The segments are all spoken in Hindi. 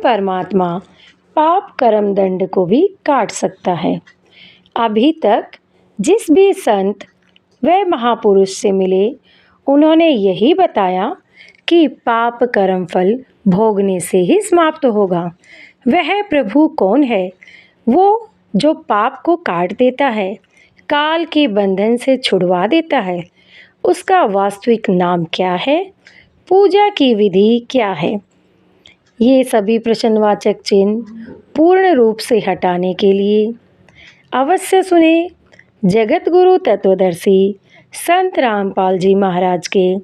परमात्मा पाप कर्म दंड को भी काट सकता है। अभी तक जिस भी संत व महापुरुष से मिले उन्होंने यही बताया कि पाप कर्म फल भोगने से ही समाप्त होगा। वह प्रभु कौन है? वो जो पाप को काट देता है, काल के बंधन से छुड़वा देता है। उसका वास्तविक नाम क्या है? पूजा की विधि क्या है? ये सभी प्रश्नवाचक चिन्ह पूर्ण रूप से हटाने के लिए अवश्य सुने जगत गुरु तत्वदर्शी संत रामपाल जी महाराज के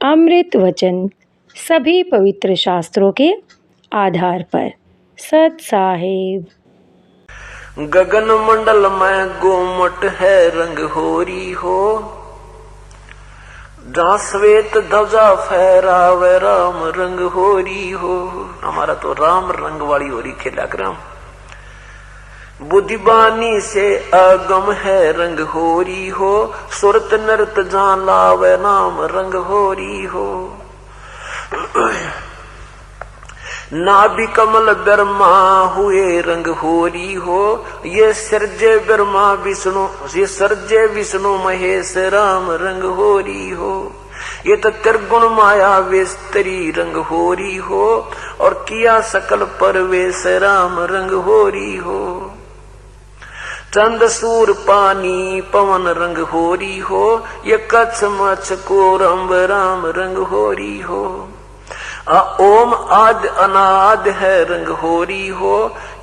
अमृत वचन, सभी पवित्र शास्त्रों के आधार पर। सत साहेब। गगन मंडल में गोमट है रंग होरी हो, जहाँ श्वेत ध्वजा फहरावे राम रंग होरी हो। हमारा तो राम रंग वाली होरी खेला करम। बुद्धिबानी से अगम है रंग होरी हो, सुरत नृत जान लावे नाम रंग होरी हो। नाभि कमल ब्रह्मा हुए रंग होरी हो, ये सर्जे ब्रह्मा विष्णु, ये सर्जे विष्णु महेश राम रंग होरी हो। ये तो त्रिगुण माया विस्तरी रंग होरी हो, और किया सकल परवेश राम रंग होरी हो। चंद सूर पानी पवन रंग होरी हो, ये कच्छ मच्छ कोरम्ब राम रंग होरी हो। ओम आद अनाद है रंग होरी हो,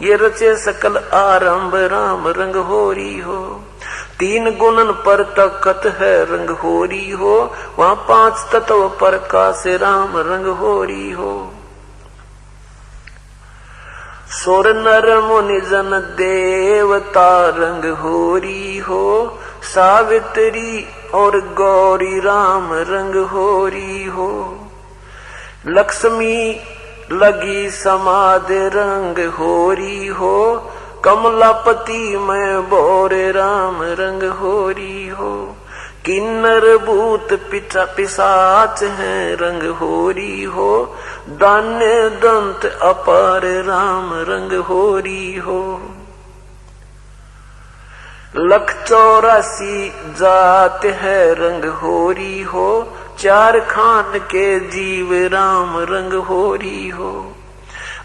ये रचे सकल आरंभ राम रंग होरी हो। तीन गुणन पर तकत है रंग होरी हो, वहाँ पांच तत्व पर काश राम रंग होरी हो। सुर नर मुनि जन देवता रंग होरी हो, सावित्री और गौरी राम रंग होरी हो। लक्ष्मी लगी समाधि रंग होरी हो, कमलापति में बोरे राम रंग होरी हो। किन्नर भूत पिशाच हैं रंग होरी हो, दान्य दंत अपार राम रंग होरी हो। लख 84 जात है रंग होरी हो, चार खान के जीव राम रंग होरी हो।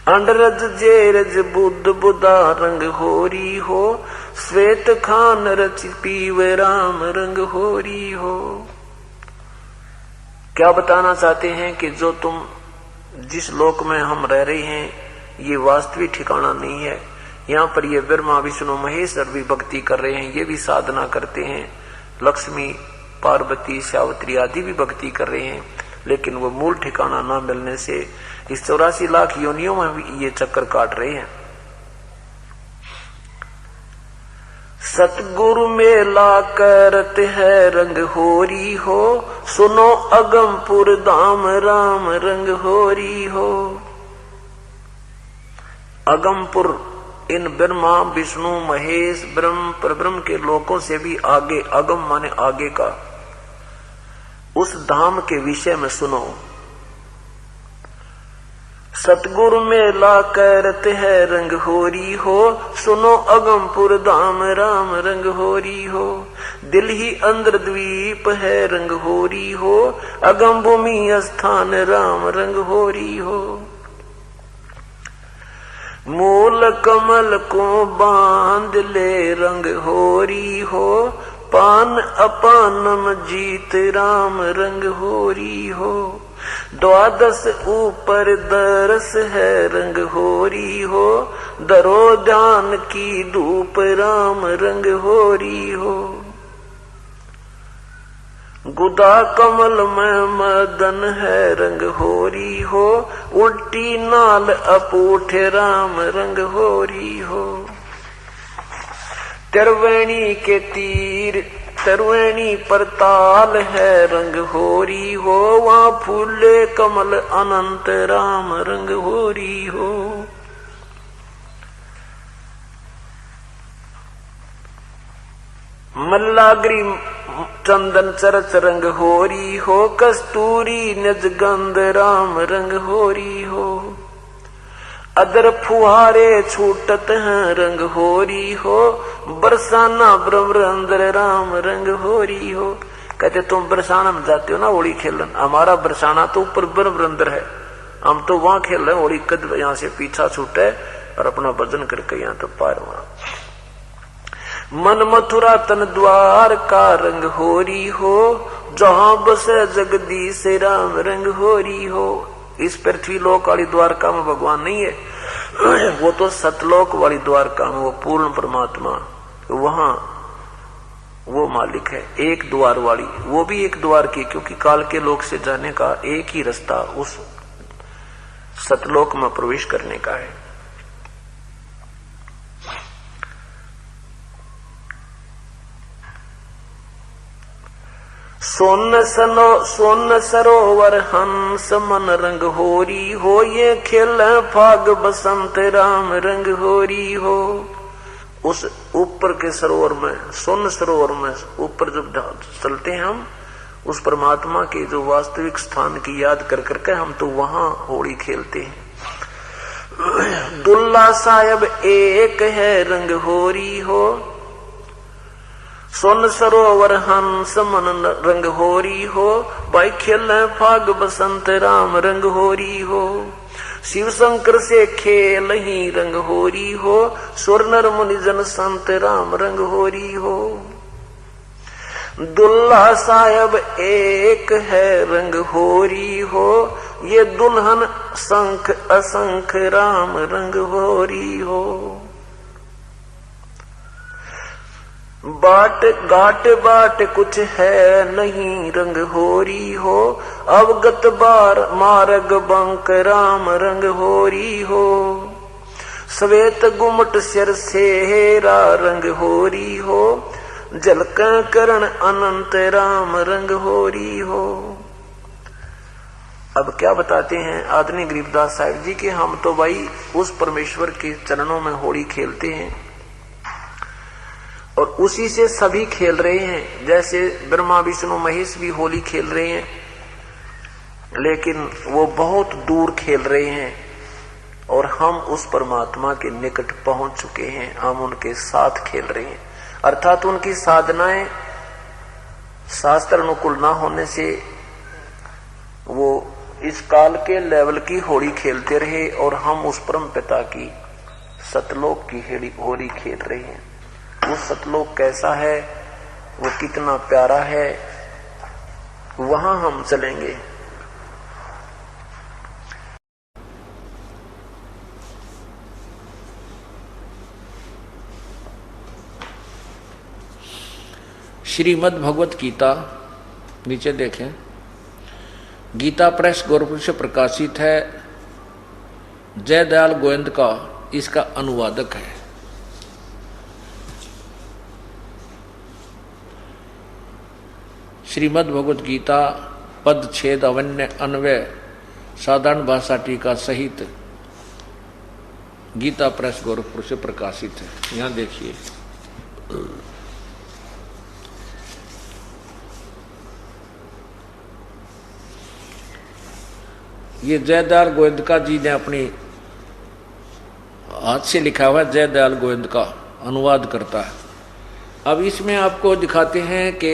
अंडरज जेरज बुद्ध बुदा रंग होरी हो, श्वेत खान रच पीव राम रंग होरी हो। क्या बताना चाहते हैं कि जो तुम जिस लोक में हम रह रहे हैं, ये वास्तविक ठिकाना नहीं है। यहाँ पर ये ब्रह्मा विष्णु महेश्वर भी भक्ति कर रहे हैं, ये भी साधना करते हैं, लक्ष्मी पार्वती सावित्री आदि भी भक्ति कर रहे हैं, लेकिन वो मूल ठिकाना ना मिलने से इस 84 लाख योनियों में भी ये चक्कर काट रहे हैं। सतगुरु मेला करत है रंग होरी हो, सुनो अगमपुर धाम राम रंग होरी हो। अगमपुर इन ब्रह्मा विष्णु महेश ब्रह्म परब्रह्म के लोकों से भी आगे, अगम माने आगे का, उस धाम के विषय में सुनो। सतगुरु मेला करते है रंग होरी हो, सुनो अगमपुर धाम राम रंग होरी हो। दिल ही अंदर द्वीप है रंग होरी हो, अगम भूमि स्थान राम रंग होरी हो। मूल कमल को बांध ले रंग होरी हो, पान अपानम जीत राम रंग होरी हो। द्वादश ऊपर दरस है रंग होरी हो, दरो ध्यान की धूप राम रंग होरी हो। गुदा कमल में मदन है रंग होरी हो, उल्टी नाल अपूठ राम रंग होरी हो। त्रिवेणी के तीर त्रिवेणी पर ताल है रंग होरी हो, वहाँ फूले कमल अनंत राम रंग होरी हो। मल्लागिरी चंदन चरच रंग होरी हो, कस्तूरी निज गंध राम रंग होरी हो। अदर फुहारे छूटत हैं रंग होरी हो, बरसाना ब्रह्मरंद्र राम रंग होरी हो। कहते तुम बरसाना में जाते हो ना होली खेलन, हमारा बरसाना तो ऊपर ब्रह्मरंद्र है, हम तो वहां खेल रहे हैं होली। कद यहाँ से पीछा छूटे और अपना भजन करके यहाँ तो पार वहां। मन मथुरा तन द्वार का रंग होरी हो, जहां बसे जगदीश राम रंग होरी हो। इस पृथ्वी लोक वाली द्वारका में भगवान नहीं है, वो तो सतलोक वाली द्वारका में वो पूर्ण परमात्मा, वहां वो मालिक है। एक द्वार वाली, वो भी एक द्वार की, क्योंकि काल के लोक से जाने का एक ही रास्ता उस सतलोक में प्रवेश करने का है। सोन सरोवर हंस मन रंग होरी हो, ये खेल फाग बसंत राम रंग होरी हो। उस ऊपर के सरोवर में, सोन सरोवर में ऊपर जब चलते हैं हम, उस परमात्मा के जो वास्तविक स्थान की याद कर करके हम तो वहां होली खेलते हैं। दुल्ला साहब एक है रंग होरी हो, सोन सरोवर हंस मन रंग होरी हो। भाई खेल फाग बसंत राम रंग होरी हो, शिव शंकर से खेल ही रंग होरी हो। सुर नर मुनि जन संत राम रंग होरी हो। दुल्हा साहब एक है रंग होरी हो, ये दुल्हन संख असंख राम रंग होरी हो। बाट घाट बाट कुछ है नहीं रंग होरी हो, अवगत बार मार्ग बंक राम रंग होरी हो। श्वेत गुमट सिर सेरा रंग होरी हो, झलक करण अनंत राम रंग होरी हो। अब क्या बताते हैं आदरणीय गरीबदास साहिब जी के, हम तो भाई उस परमेश्वर के चरणों में होली खेलते हैं और उसी से सभी खेल रहे हैं। जैसे ब्रह्मा विष्णु महेश भी होली खेल रहे हैं, लेकिन वो बहुत दूर खेल रहे हैं और हम उस परमात्मा के निकट पहुंच चुके हैं, हम उनके साथ खेल रहे हैं। अर्थात उनकी साधनाएं शास्त्र अनुकूल ना होने से वो इस काल के लेवल की होली खेलते रहे और हम उस परम पिता की सतलोक की होली खेल रहे हैं। वो सतलोक कैसा है, वो कितना प्यारा है, वहां हम चलेंगे। श्रीमद् भगवत गीता नीचे देखें, गीता प्रेस गोरखपुर से प्रकाशित है। जयदयाल गोविंद का इसका अनुवादक है। श्रीमद् भगवत गीता पद छेद अवन्य अन्वय साधारण भाषा टीका सहित गीता प्रेस गोरखपुर से प्रकाशित है। यहां देखिए, ये जयदयाल गोविंद का जी ने अपनी हाथ से लिखा हुआ जयदयाल गोविंद का अनुवाद करता है। अब इसमें आपको दिखाते हैं कि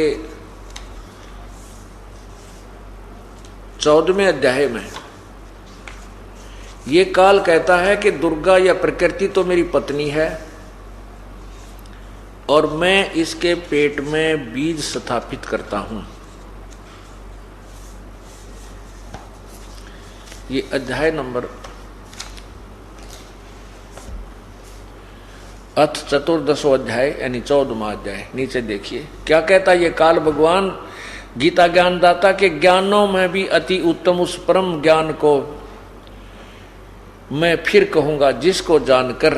14वें अध्याय में ये काल कहता है कि दुर्गा या प्रकृति तो मेरी पत्नी है और मैं इसके पेट में बीज स्थापित करता हूं। ये अध्याय नंबर अथ 14वां अध्याय यानी 14वां अध्याय। नीचे देखिए क्या कहता ये काल भगवान गीता ज्ञानदाता के ज्ञानों में भी अति उत्तम उस परम ज्ञान को मैं फिर कहूंगा, जिसको जानकर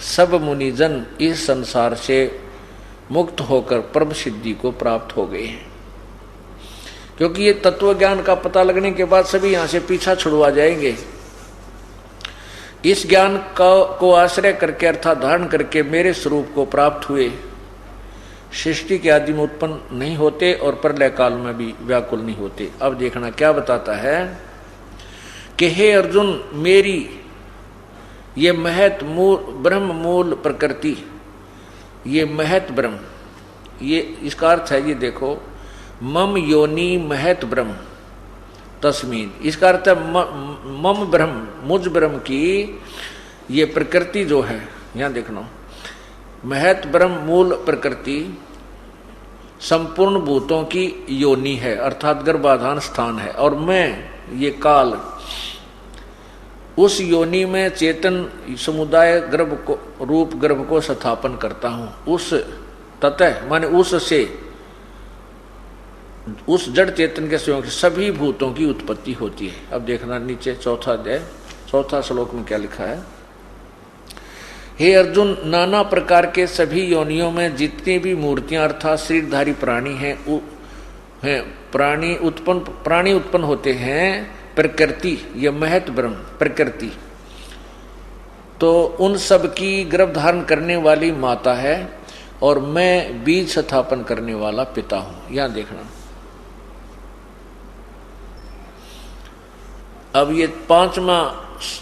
सब मुनिजन इस संसार से मुक्त होकर परम सिद्धि को प्राप्त हो गए हैं। क्योंकि ये तत्व ज्ञान का पता लगने के बाद सभी यहां से पीछा छुड़वा जाएंगे। इस ज्ञान को आश्रय करके अर्थात धारण करके मेरे स्वरूप को प्राप्त हुए सृष्टि के आदि में उत्पन्न नहीं होते और प्रलय काल में भी व्याकुल नहीं होते। अब देखना क्या बताता है कि हे अर्जुन, मेरी ये महत मूल ब्रह्म, मूल प्रकृति, ये महत ब्रह्म, ये इसका अर्थ है, ये देखो, मम योनि महत ब्रह्म तस्मीन, इसका अर्थ है मम ब्रह्म, मुझ ब्रह्म की ये प्रकृति जो है, यहां देखना, महत ब्रह्म मूल प्रकृति संपूर्ण भूतों की योनि है, अर्थात गर्भाधान स्थान है, और मैं ये काल उस योनि में चेतन समुदाय गर्भ को, रूप गर्भ को स्थापन करता हूं। उस ततः माने उससे, उस जड़ चेतन के सहयोग से सभी भूतों की उत्पत्ति होती है। अब देखना नीचे चौथा अध्याय, चौथा श्लोक में क्या लिखा है। हे अर्जुन, नाना प्रकार के सभी योनियों में जितनी भी मूर्तियां अर्थात शरीरधारी प्राणी हैं, प्राणी उत्पन्न होते हैं, प्रकृति, यह महत ब्रह्म प्रकृति, तो उन सब की गर्भ धारण करने वाली माता है, और मैं बीज स्थापन करने वाला पिता हूं। यहां देखना, अब ये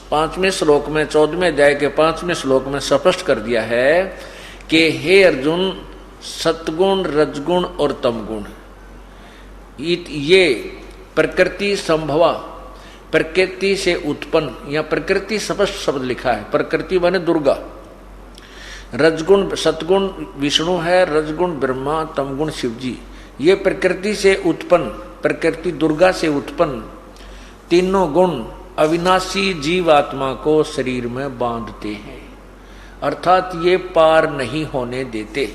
पांचवें श्लोक में, 14वें अध्याय के 5वें श्लोक में स्पष्ट कर दिया है कि हे अर्जुन, सतगुण, रजगुण और तमगुण, ये प्रकृति संभवा, प्रकृति से उत्पन्न, या प्रकृति स्पष्ट शब्द लिखा है, प्रकृति माने दुर्गा, रजगुण सतगुण विष्णु है, रजगुण ब्रह्मा, तमगुण शिव जी, ये प्रकृति से उत्पन्न, प्रकृति दुर्गा से उत्पन्न तीनों गुण अविनाशी जीव आत्मा को शरीर में बांधते हैं, अर्थात ये पार नहीं होने देते।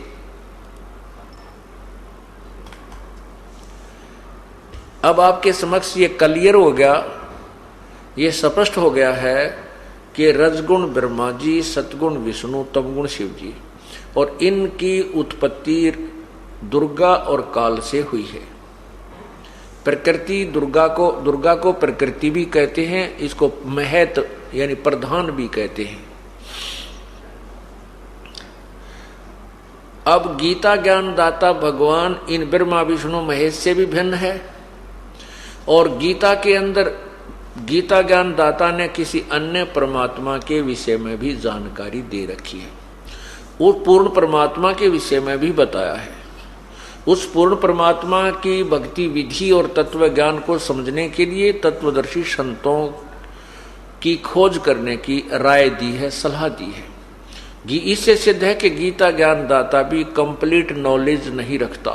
अब आपके समक्ष ये क्लियर हो गया, ये स्पष्ट हो गया है कि रजगुण ब्रह्मा जी, सतगुण विष्णु, तमगुण शिव जी, और इनकी उत्पत्ति दुर्गा और काल से हुई है। प्रकृति दुर्गा को प्रकृति भी कहते हैं, इसको महत यानी प्रधान भी कहते हैं। अब गीता ज्ञान दाता भगवान इन ब्रह्मा विष्णु महेश से भी भिन्न है, और गीता के अंदर गीता ज्ञान दाता ने किसी अन्य परमात्मा के विषय में भी जानकारी दे रखी है, वो पूर्ण परमात्मा के विषय में भी बताया है। उस पूर्ण परमात्मा की भक्ति विधि और तत्व ज्ञान को समझने के लिए तत्वदर्शी संतों की खोज करने की राय दी है, सलाह दी है। इससे सिद्ध है कि गीता ज्ञान दाता भी कंप्लीट नॉलेज नहीं रखता,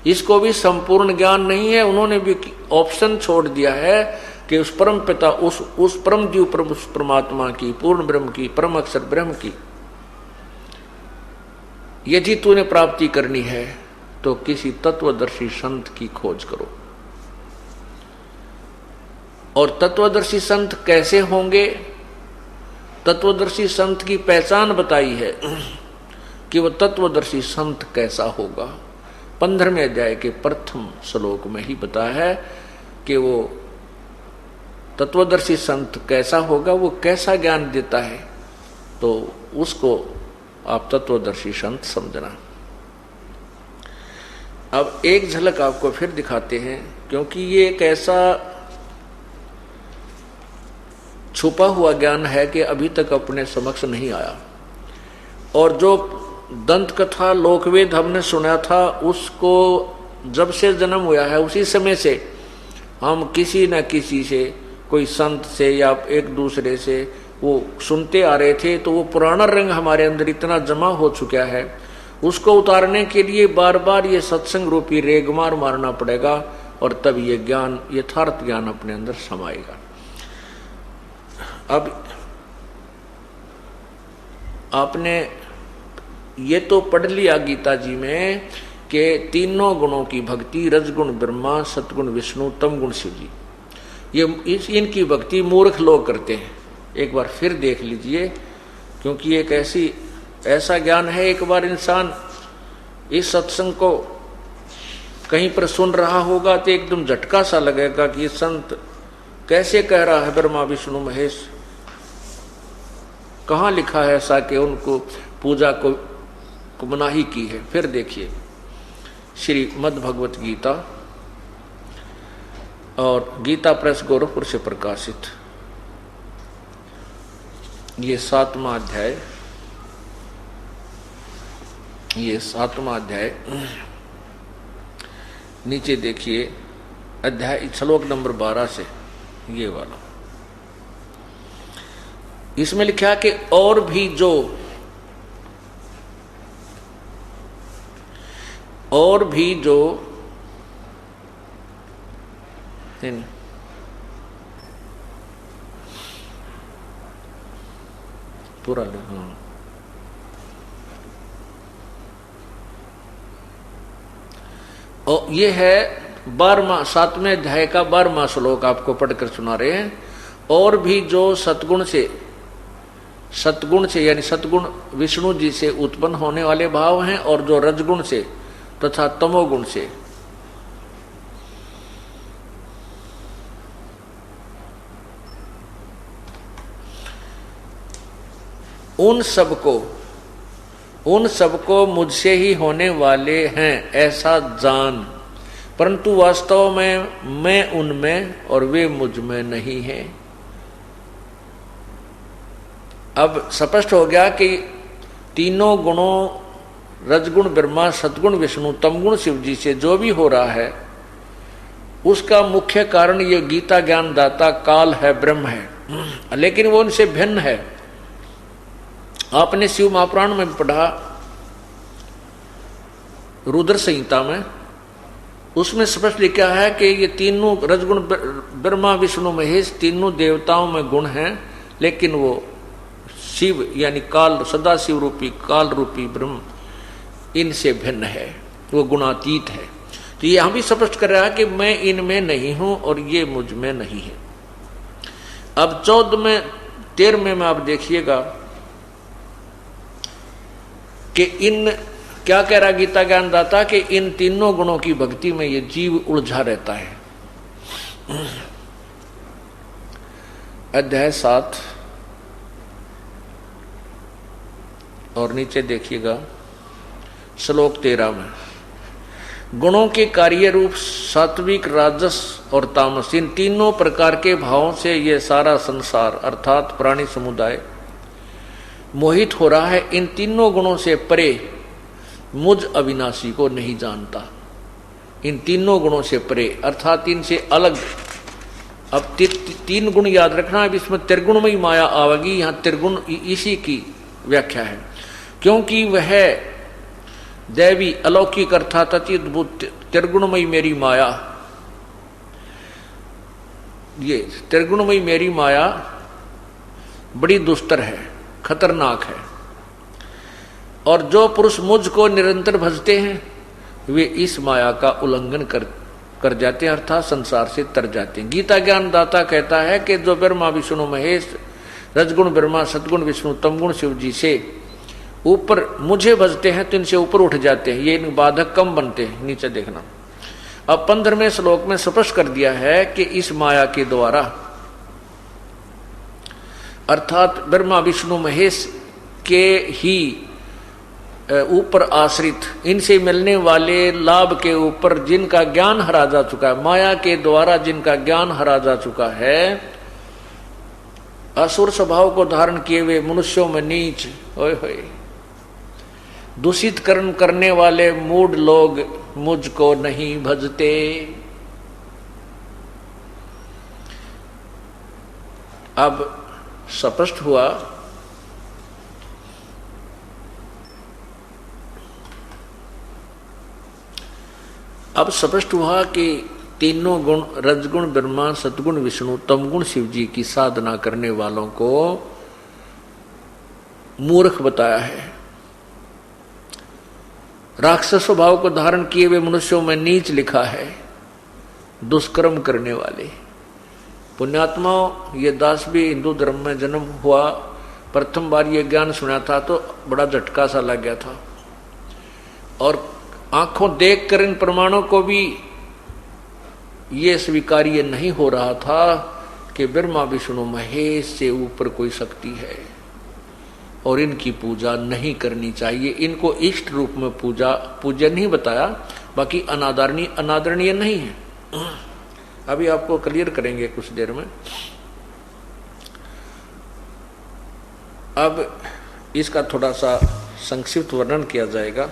इसको भी संपूर्ण ज्ञान नहीं है। उन्होंने भी ऑप्शन छोड़ दिया है कि उस परम पिता, उस परम जीव परमात्मा की, पूर्ण ब्रह्म की, परम अक्षर ब्रह्म की यदि तूने प्राप्ति करनी है तो किसी तत्वदर्शी संत की खोज करो। और तत्वदर्शी संत कैसे होंगे? तत्वदर्शी संत की पहचान बताई है कि वह तत्वदर्शी संत कैसा होगा। 15वें अध्याय के प्रथम श्लोक में ही बताया है कि वो तत्वदर्शी संत कैसा होगा, वो कैसा ज्ञान देता है, तो उसको आप तत्वदर्शी संत समझना। अब एक झलक आपको फिर दिखाते हैं, क्योंकि ये एक ऐसा छुपा हुआ ज्ञान है कि अभी तक अपने समक्ष नहीं आया। और जो दंत कथा लोकवेद हमने सुना था, उसको जब से जन्म हुआ है उसी समय से हम किसी न किसी से, कोई संत से या एक दूसरे से वो सुनते आ रहे थे। तो वो पुराना रंग हमारे अंदर इतना जमा हो चुका है, उसको उतारने के लिए बार बार ये सत्संग रूपी रेगमार मारना पड़ेगा, और तब ये ज्ञान, यथार्थ ज्ञान अपने अंदर समाएगा। अब आपने ये तो पढ़ लिया गीता जी में कि तीनों गुणों की भक्ति, रजगुण ब्रह्मा, सतगुण विष्णु, तमगुण शिव जी, ये इनकी भक्ति मूर्ख लोग करते हैं। एक बार फिर देख लीजिए, क्योंकि एक ऐसा ज्ञान है, एक बार इंसान इस सत्संग को कहीं पर सुन रहा होगा तो एकदम झटका सा लगेगा कि ये संत कैसे कह रहा है ब्रह्मा विष्णु महेश। कहाँ लिखा है ऐसा कि उनको पूजा को मनाही की है? फिर देखिए श्रीमद् भगवत गीता और गीता प्रेस गोरखपुर से प्रकाशित ये 7वां अध्याय, ये 7वां अध्याय। नीचे देखिए अध्याय श्लोक नंबर 12 से ये वाला, इसमें लिखा कि और भी जो पूरा हाँ। और ये है 12वां 7वें अध्याय का 12वां श्लोक आपको पढ़कर सुना रहे हैं। और भी जो सतगुण से यानी सतगुण विष्णु जी से उत्पन्न होने वाले भाव हैं, और जो रजगुण से तथा तमोगुण से उन सबको मुझसे ही होने वाले हैं ऐसा जान, परंतु वास्तव में मैं उनमें और वे मुझ में नहीं हैं। अब स्पष्ट हो गया कि तीनों गुणों रजगुण ब्रह्मा, सतगुण विष्णु, तमगुण शिव जी से जो भी हो रहा है उसका मुख्य कारण ये गीता ज्ञान दाता काल है, ब्रह्म है, लेकिन वो उनसे भिन्न है। आपने शिव महापुराण में पढ़ा रुद्र संहिता में, उसमें स्पष्ट लिखा है कि ये तीनों रजगुण ब्रह्मा विष्णु महेश तीनों देवताओं में गुण हैं, लेकिन वो शिव यानी काल सदा शिव रूपी काल रूपी ब्रह्म इनसे भिन्न है, वो गुणातीत है। तो यहां भी स्पष्ट कर रहा है कि मैं इनमें नहीं हूं और ये मुझ में नहीं है। अब 13वें में आप देखिएगा कि इन क्या कह रहा गीता ज्ञान दाता कि इन तीनों गुणों की भक्ति में ये जीव उलझा रहता है। अध्याय 7 और नीचे देखिएगा श्लोक 13 में, गुणों के कार्य रूप सात्विक, राजस और तामस, इन तीनों प्रकार के भावों से ये सारा संसार अर्थात प्राणी समुदाय मोहित हो रहा है। इन तीनों गुणों से परे मुझ अविनाशी को नहीं जानता। इन तीनों गुणों से परे अर्थात इनसे अलग। अब तीन गुण याद रखना, अब इसमें त्रिगुणमयी माया आवेगी। यहां त्रिगुण इसी की व्याख्या है, क्योंकि वह दैवी अलौकिक अर्थात अत्यद्भुत त्रिगुणमयी मेरी माया, ये त्रिगुणमयी मेरी माया बड़ी दुस्तर है, खतरनाक है। और जो पुरुष मुझ को निरंतर भजते हैं वे इस माया का उल्लंघन कर जाते हैं, अर्थात संसार से तर जाते हैं। गीता ज्ञान दाता कहता है कि जो ब्रह्मा विष्णु महेश रजगुण ब्रह्मा सतगुण विष्णु तमगुण शिव जी से ऊपर मुझे भजते हैं तो इनसे ऊपर उठ जाते हैं, ये इन बाधक कम बनते हैं। नीचे देखना, अब 15वें श्लोक में स्पष्ट कर दिया है कि इस माया के द्वारा अर्थात ब्रह्मा विष्णु महेश के ही ऊपर आश्रित इनसे मिलने वाले लाभ के ऊपर जिनका ज्ञान हरा जा चुका है, माया के द्वारा जिनका ज्ञान हरा जा चुका है, असुर स्वभाव को धारण किए हुए मनुष्यों में नीच होए दूषित कर्म करने वाले मूढ़ लोग मुझको नहीं भजते। अब स्पष्ट हुआ कि तीनों गुण रजगुण ब्रह्मा सतगुण विष्णु तमगुण शिव जी की साधना करने वालों को मूर्ख बताया है। राक्षस स्वभाव को धारण किए हुए मनुष्यों में नीच लिखा है, दुष्कर्म करने वाले। पुण्यात्माओं, ये दास भी हिंदू धर्म में जन्म हुआ, प्रथम बार ये ज्ञान सुना था तो बड़ा झटका सा लग गया था, और आंखों देखकर इन प्रमाणों को भी ये स्वीकार्य नहीं हो रहा था कि ब्रह्मा विष्णु महेश से ऊपर कोई शक्ति है और इनकी पूजा नहीं करनी चाहिए। इनको इष्ट रूप में पूजन नहीं बताया, बाकी अनादरणीय नहीं है। अभी आपको क्लियर करेंगे कुछ देर में। अब इसका थोड़ा सा संक्षिप्त वर्णन किया जाएगा।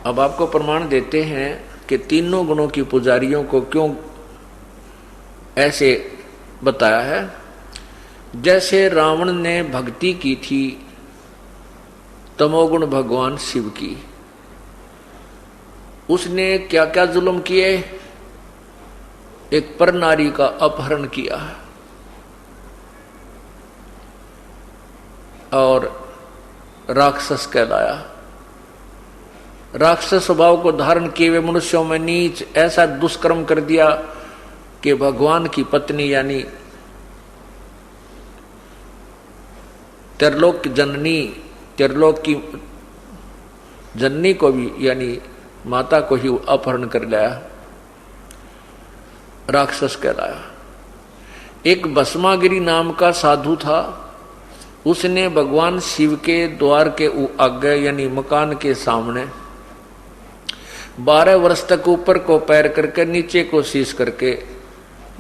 अब आपको प्रमाण देते हैं कि तीनों गुणों की पुजारियों को क्यों ऐसे बताया है। जैसे रावण ने भक्ति की थी तमोगुण भगवान शिव की, उसने क्या क्या जुल्म किए। एक पर नारी का अपहरण किया और राक्षस कहलाया। राक्षस स्वभाव को धारण किए हुए मनुष्यों में नीच ऐसा दुष्कर्म कर दिया कि भगवान की पत्नी यानी त्रिलोक की जननी, त्रिलोक की जननी को भी यानी माता को ही अपहरण कर लाया, राक्षस कहलाया। एक भस्मागिरी नाम का साधु था, उसने भगवान शिव के द्वार के आगे यानी मकान के सामने 12 वर्ष तक ऊपर को पैर करके नीचे को शीश करके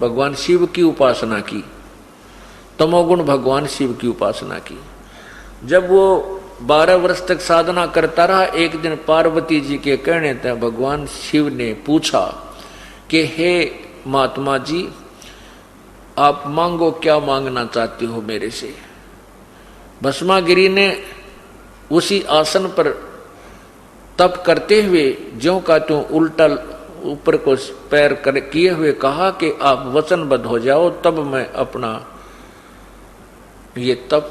भगवान शिव की उपासना की, तमोगुण भगवान शिव की उपासना की। जब वो 12 वर्ष तक साधना करता रहा, एक दिन पार्वती जी के कहने तक भगवान शिव ने पूछा कि हे महात्मा जी, आप मांगो, क्या मांगना चाहते हो मेरे से। भस्मागिरी ने उसी आसन पर तप करते हुए ज्यों का त्यों उल्टा ऊपर को पैर कर किए हुए कहा कि आप वचनबद्ध हो जाओ, तब मैं अपना ये तप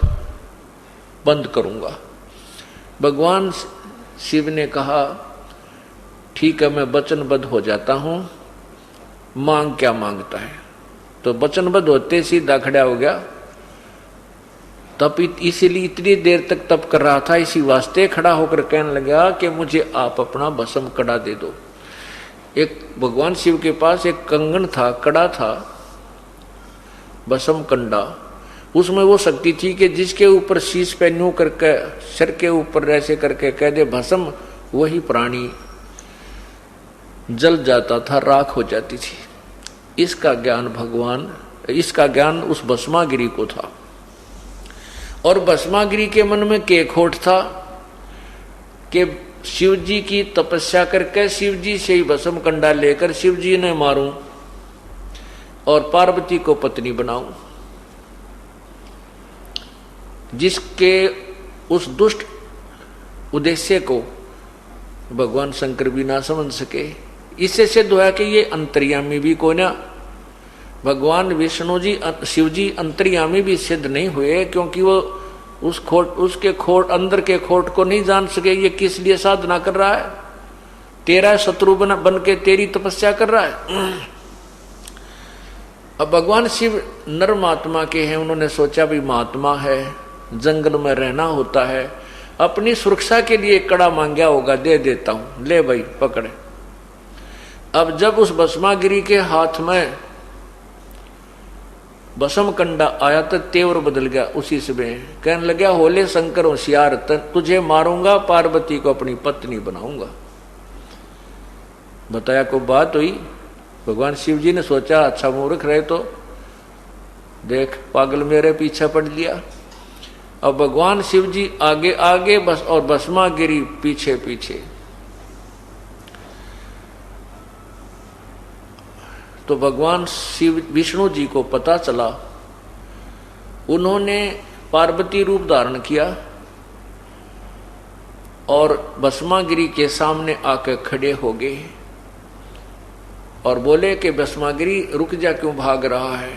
बंद करूंगा। भगवान शिव ने कहा ठीक है, मैं वचनबद्ध हो जाता हूं, मांग क्या मांगता है। तो वचनबद्ध होते सीधा खड़ा हो गया। तप इसीलिए इतनी देर तक तप कर रहा था, इसी वास्ते खड़ा होकर कहने लगा कि मुझे आप अपना भस्म कड़ा दे दो। एक भगवान शिव के पास एक कंगन था, कड़ा था, भस्म कंडा। उसमें वो शक्ति थी कि जिसके ऊपर शीश पे न्यू करके सिर के ऊपर ऐसे करके कह दे भस्म, वही प्राणी जल जाता था, राख हो जाती थी। इसका ज्ञान उस भस्मागिरी को था। और भस्मागिरी के मन में के खोट था कि शिव जी की तपस्या करके शिव जी से ही भस्म कंडा लेकर शिव जी ने मारूं और पार्वती को पत्नी बनाऊं। जिसके उस दुष्ट उद्देश्य को भगवान शंकर भी ना समझ सके। इससे सिद्ध हुआ कि ये अंतर्यामी भी कोई ना, भगवान विष्णु जी शिव जी अंतर्यामी भी सिद्ध नहीं हुए, क्योंकि वो उसके खोट अंदर के खोट को नहीं जान सके। ये किस लिए साधना कर रहा है, तेरा शत्रु बन के तेरी तपस्या कर रहा है। अब भगवान शिव नर महात्मा के हैं, उन्होंने सोचा भी महात्मा है, जंगल में रहना होता है, अपनी सुरक्षा के लिए कड़ा मांगा होगा, दे देता हूं, ले भाई पकड़े। अब जब उस भस्मागिरी के हाथ में भस्म कंडा आया तो तेवर बदल गया। उसी समय कहने लगा, होले शंकर होशियार, तुझे मारूंगा, पार्वती को अपनी पत्नी बनाऊंगा। बताया को बात हुई। भगवान शिव जी ने सोचा अच्छा मूर्ख रहे तो देख, पागल मेरे पीछे पड़ लिया। अब भगवान शिव जी आगे आगे बस और भस्मागिरी पीछे पीछे। तो भगवान शिव विष्णु जी को पता चला, उन्होंने पार्वती रूप धारण किया और भस्मागिरी के सामने आकर खड़े हो गए और बोले कि भस्मागिरी रुक जा, क्यों भाग रहा है,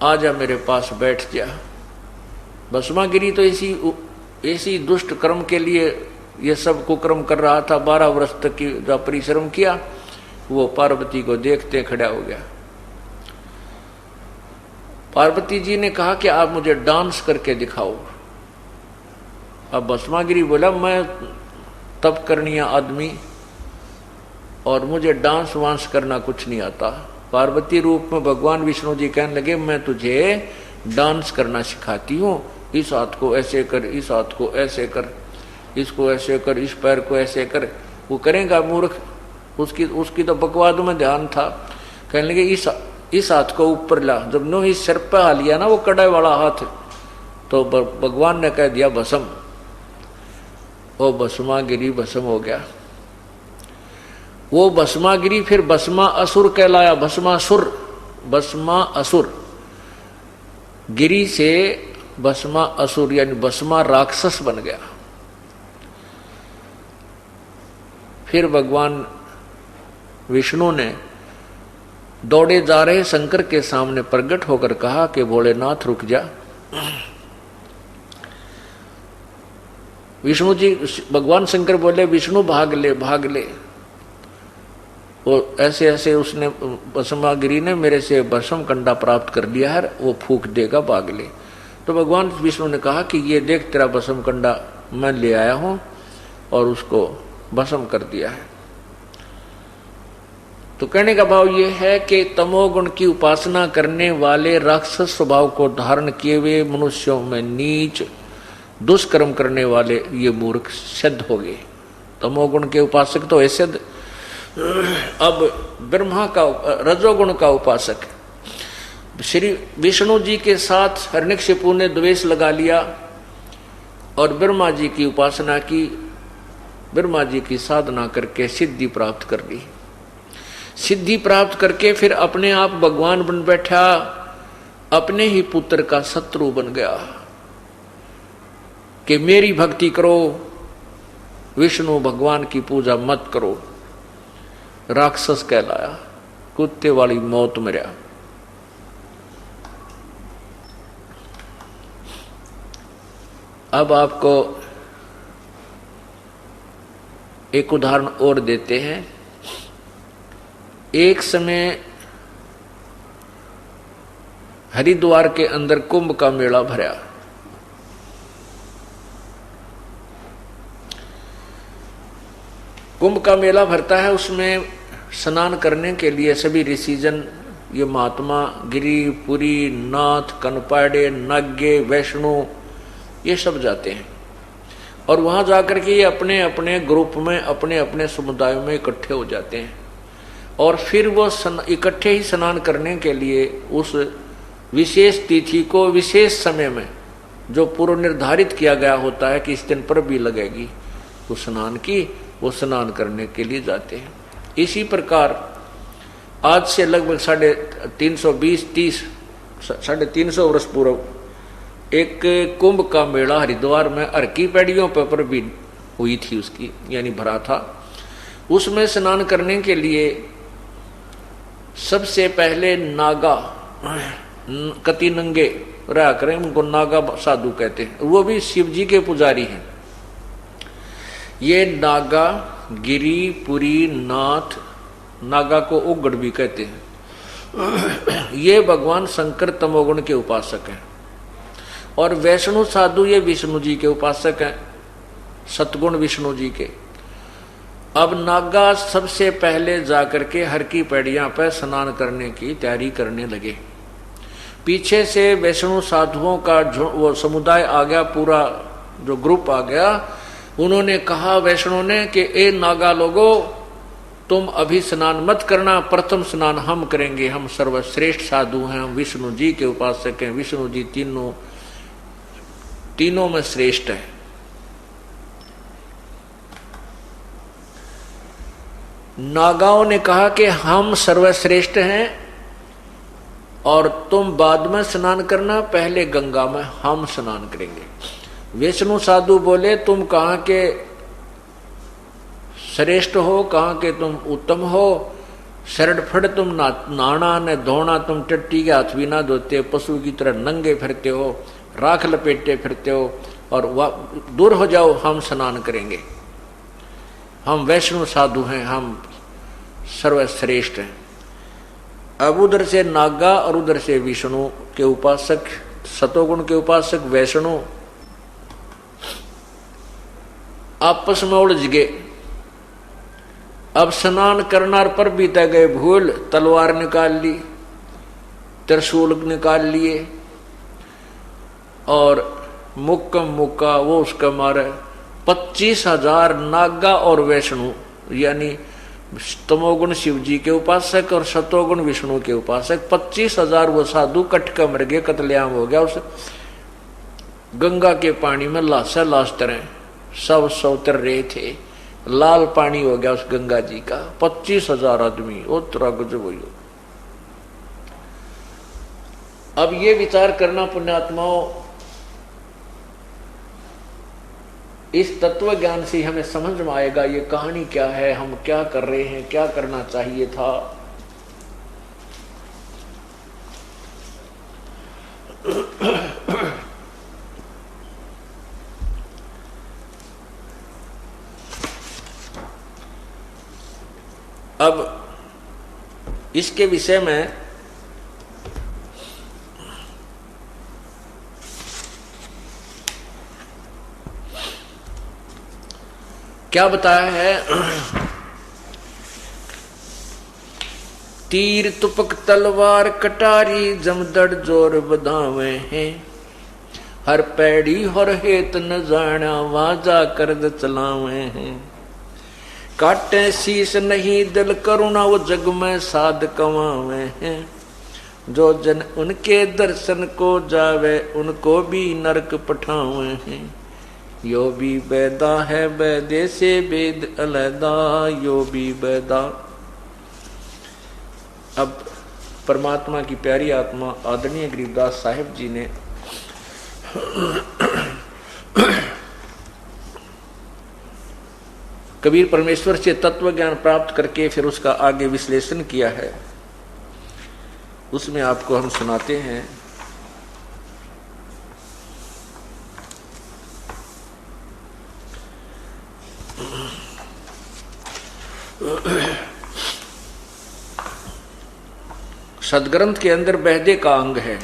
आजा मेरे पास बैठ जा। भस्मागिरी तो इसी दुष्ट कर्म के लिए ये सब कुकर्म कर रहा था। 12 वर्ष तक की जो परिश्रम किया, वो पार्वती को देखते खड़ा हो गया। पार्वती जी ने कहा कि आप मुझे डांस करके दिखाओ। अब भस्मागिरी बोला, मैं तप करनी आदमी और मुझे डांस वांस करना कुछ नहीं आता। पार्वती रूप में भगवान विष्णु जी कहने लगे, मैं तुझे डांस करना सिखाती हूँ, इस हाथ को ऐसे कर, इस हाथ को ऐसे कर, इसको ऐसे कर, इस पैर को ऐसे कर। वो करेगा मूर्ख, उसकी तो बकवाद में ध्यान था। कहने लगे इस हाथ को ऊपर ला। जब नो इस सिर पे आ लिया ना वो कड़ाई वाला हाथ, तो भगवान ने कह दिया भस्म। वो भस्मा गिरी, भस्म हो गया। वो भस्मा गिरी, फिर भस्मा असुर कहलाया। भस्मा असुर गिरी से भस्मा असुर यानी भस्मा राक्षस बन गया। फिर भगवान विष्णु ने दौड़े जा रहे शंकर के सामने प्रकट होकर कहा कि भोलेनाथ रुक जा। विष्णु जी, भगवान शंकर बोले विष्णु भाग ले भाग ले। वो ऐसे ऐसे उसने भस्मागिरी ने मेरे से भस्म कंडा प्राप्त कर लिया है, वो फूंक देगा, भाग ले। तो भगवान विष्णु ने कहा कि ये देख तेरा भस्म कंडा मैं ले आया हूं, और उसको भस्म कर दिया है। तो कहने का भाव ये है कि तमोगुण की उपासना करने वाले राक्षस स्वभाव को धारण किए हुए मनुष्यों में नीच दुष्कर्म करने वाले ये मूर्ख सिद्ध हो गए। तमोगुण के उपासक तो ऐसे सिद्ध। अब ब्रह्मा का रजोगुण का उपासक श्री विष्णु जी के साथ हिरण्यकशिपु ने द्वेष लगा लिया और ब्रह्मा जी की उपासना की, ब्रह्मा जी की साधना करके सिद्धि प्राप्त कर ली। सिद्धि प्राप्त करके फिर अपने आप भगवान बन बैठा, अपने ही पुत्र का शत्रु बन गया कि मेरी भक्ति करो, विष्णु भगवान की पूजा मत करो। राक्षस कहलाया, कुत्ते वाली मौत मरा। अब आपको एक उदाहरण और देते हैं। एक समय हरिद्वार के अंदर कुंभ का मेला भरा। कुंभ का मेला भरता है, उसमें स्नान करने के लिए सभी ऋषिजन, ये महात्मा, गिरी, पुरी, नाथ, कनपाड़े, नाग्य, वैष्णु, ये सब जाते हैं। और वहां जाकर के ये अपने अपने ग्रुप में, अपने अपने समुदायों में इकट्ठे हो जाते हैं। और फिर वो इकट्ठे ही स्नान करने के लिए उस विशेष तिथि को विशेष समय में, जो पूर्व निर्धारित किया गया होता है कि इस दिन पर भी लगेगी वो स्नान की, वो स्नान करने के लिए जाते हैं। इसी प्रकार आज से लगभग 350 वर्ष पूर्व एक कुंभ का मेला हरिद्वार में हर की पैड़ियों पर भी हुई थी, उसकी यानी भरा था। उसमें स्नान करने के लिए सबसे पहले नागा, कति नंगे रहा करें, उनको नागा साधु कहते हैं, वो भी शिव जी के पुजारी हैं। ये नागा, गिरी, पुरी, नाथ, नागा को उग्गड़ भी कहते हैं, ये भगवान शंकर तमोगुण के उपासक हैं। और वैष्णु साधु ये विष्णु जी के उपासक हैं, सतगुण विष्णु जी के। अब नागा सबसे पहले जाकर के हर की पैड़ियां पर स्नान करने की तैयारी करने लगे। पीछे से वैष्णु साधुओं का वो समुदाय आ गया, पूरा जो ग्रुप आ गया। उन्होंने कहा वैष्णु ने कि ए नागा लोगो, तुम अभी स्नान मत करना, प्रथम स्नान हम करेंगे, हम सर्वश्रेष्ठ साधु हैं, हम विष्णु जी के उपासक हैं, विष्णु जी तीनों में श्रेष्ठ है। नागाओं ने कहा कि हम सर्वश्रेष्ठ हैं और तुम बाद में स्नान करना, पहले गंगा में हम स्नान करेंगे। विष्णु साधु बोले तुम कहाँ के श्रेष्ठ हो, कहाँ के तुम उत्तम हो, शरण फड़ तुम नहाना न धोना, तुम टट्टी के हाथ भी ना धोते, पशु की तरह नंगे फिरते हो, राख लपेटे फिरते हो, और दूर हो जाओ, हम स्नान करेंगे, हम वैष्णु साधु हैं, हम सर्वश्रेष्ठ हैं। अब उधर से नागा और उधर से विष्णु के उपासक, सतोगुण के उपासक वैष्णु आपस में उलझ गए। अब स्नान करना पर बीता गए भूल, तलवार निकाल ली, त्रिशूल निकाल लिए और मुक्का वो उसका मारे 25,000 नागा और वैष्णु यानी तमोगुण शिव जी के उपासक और सतोगुण विष्णु के उपासक। 25,000 वो साधु कटका मर गए, कतलेआम हो गया। उस गंगा के पानी में लाशा लाश तरह सब उतर रहे थे, लाल पानी हो गया उस गंगा जी का। 25,000 आदमी उतरा गजब हुई। अब ये विचार करना पुण्यात्माओं, इस तत्व ज्ञान से हमें समझ में आएगा ये कहानी क्या है, हम क्या कर रहे हैं, क्या करना चाहिए था। अब इसके विषय में क्या बताया है? तीर तुपक तलवार कटारी जमदड़ जोर बधावे हैं, हर पैड़ी हर हेत न जाना वाजा करद चलावे हैं। काटे शीश नहीं दिल करुणा वो जग में साध कमावे हैं, जो जन उनके दर्शन को जावे उनको भी नरक पठावे हैं। यो भी बैदा है बैदे से वेद अलैदा, यो भी बैदा। अब परमात्मा की प्यारी आत्मा आदरणीय गरीबदास साहिब जी ने कबीर परमेश्वर से तत्व ज्ञान प्राप्त करके फिर उसका आगे विश्लेषण किया है, उसमें आपको हम सुनाते हैं। सदग्रंथ के अंदर बहदे का अंग है।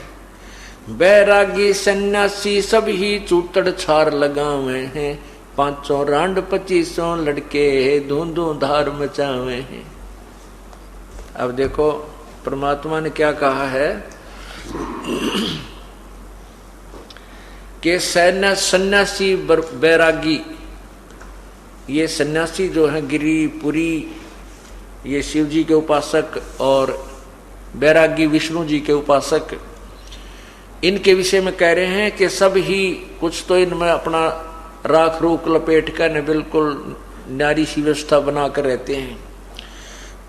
बैरागी सन्यासी सब ही चूतड़ छार लगावे हैं, 500 रांड 2500 लड़के धूंधू धार मचावे हैं। अब देखो परमात्मा ने क्या कहा है कि सन्यासी बैरागी, ये सन्यासी जो है गिरी पुरी, ये शिव जी के उपासक, और बैरागी विष्णु जी के उपासक, इनके विषय में कह रहे हैं कि सब ही कुछ तो इनमें अपना राख रूख लपेट कर बिल्कुल नारी सी व्यवस्था बनाकर रहते हैं,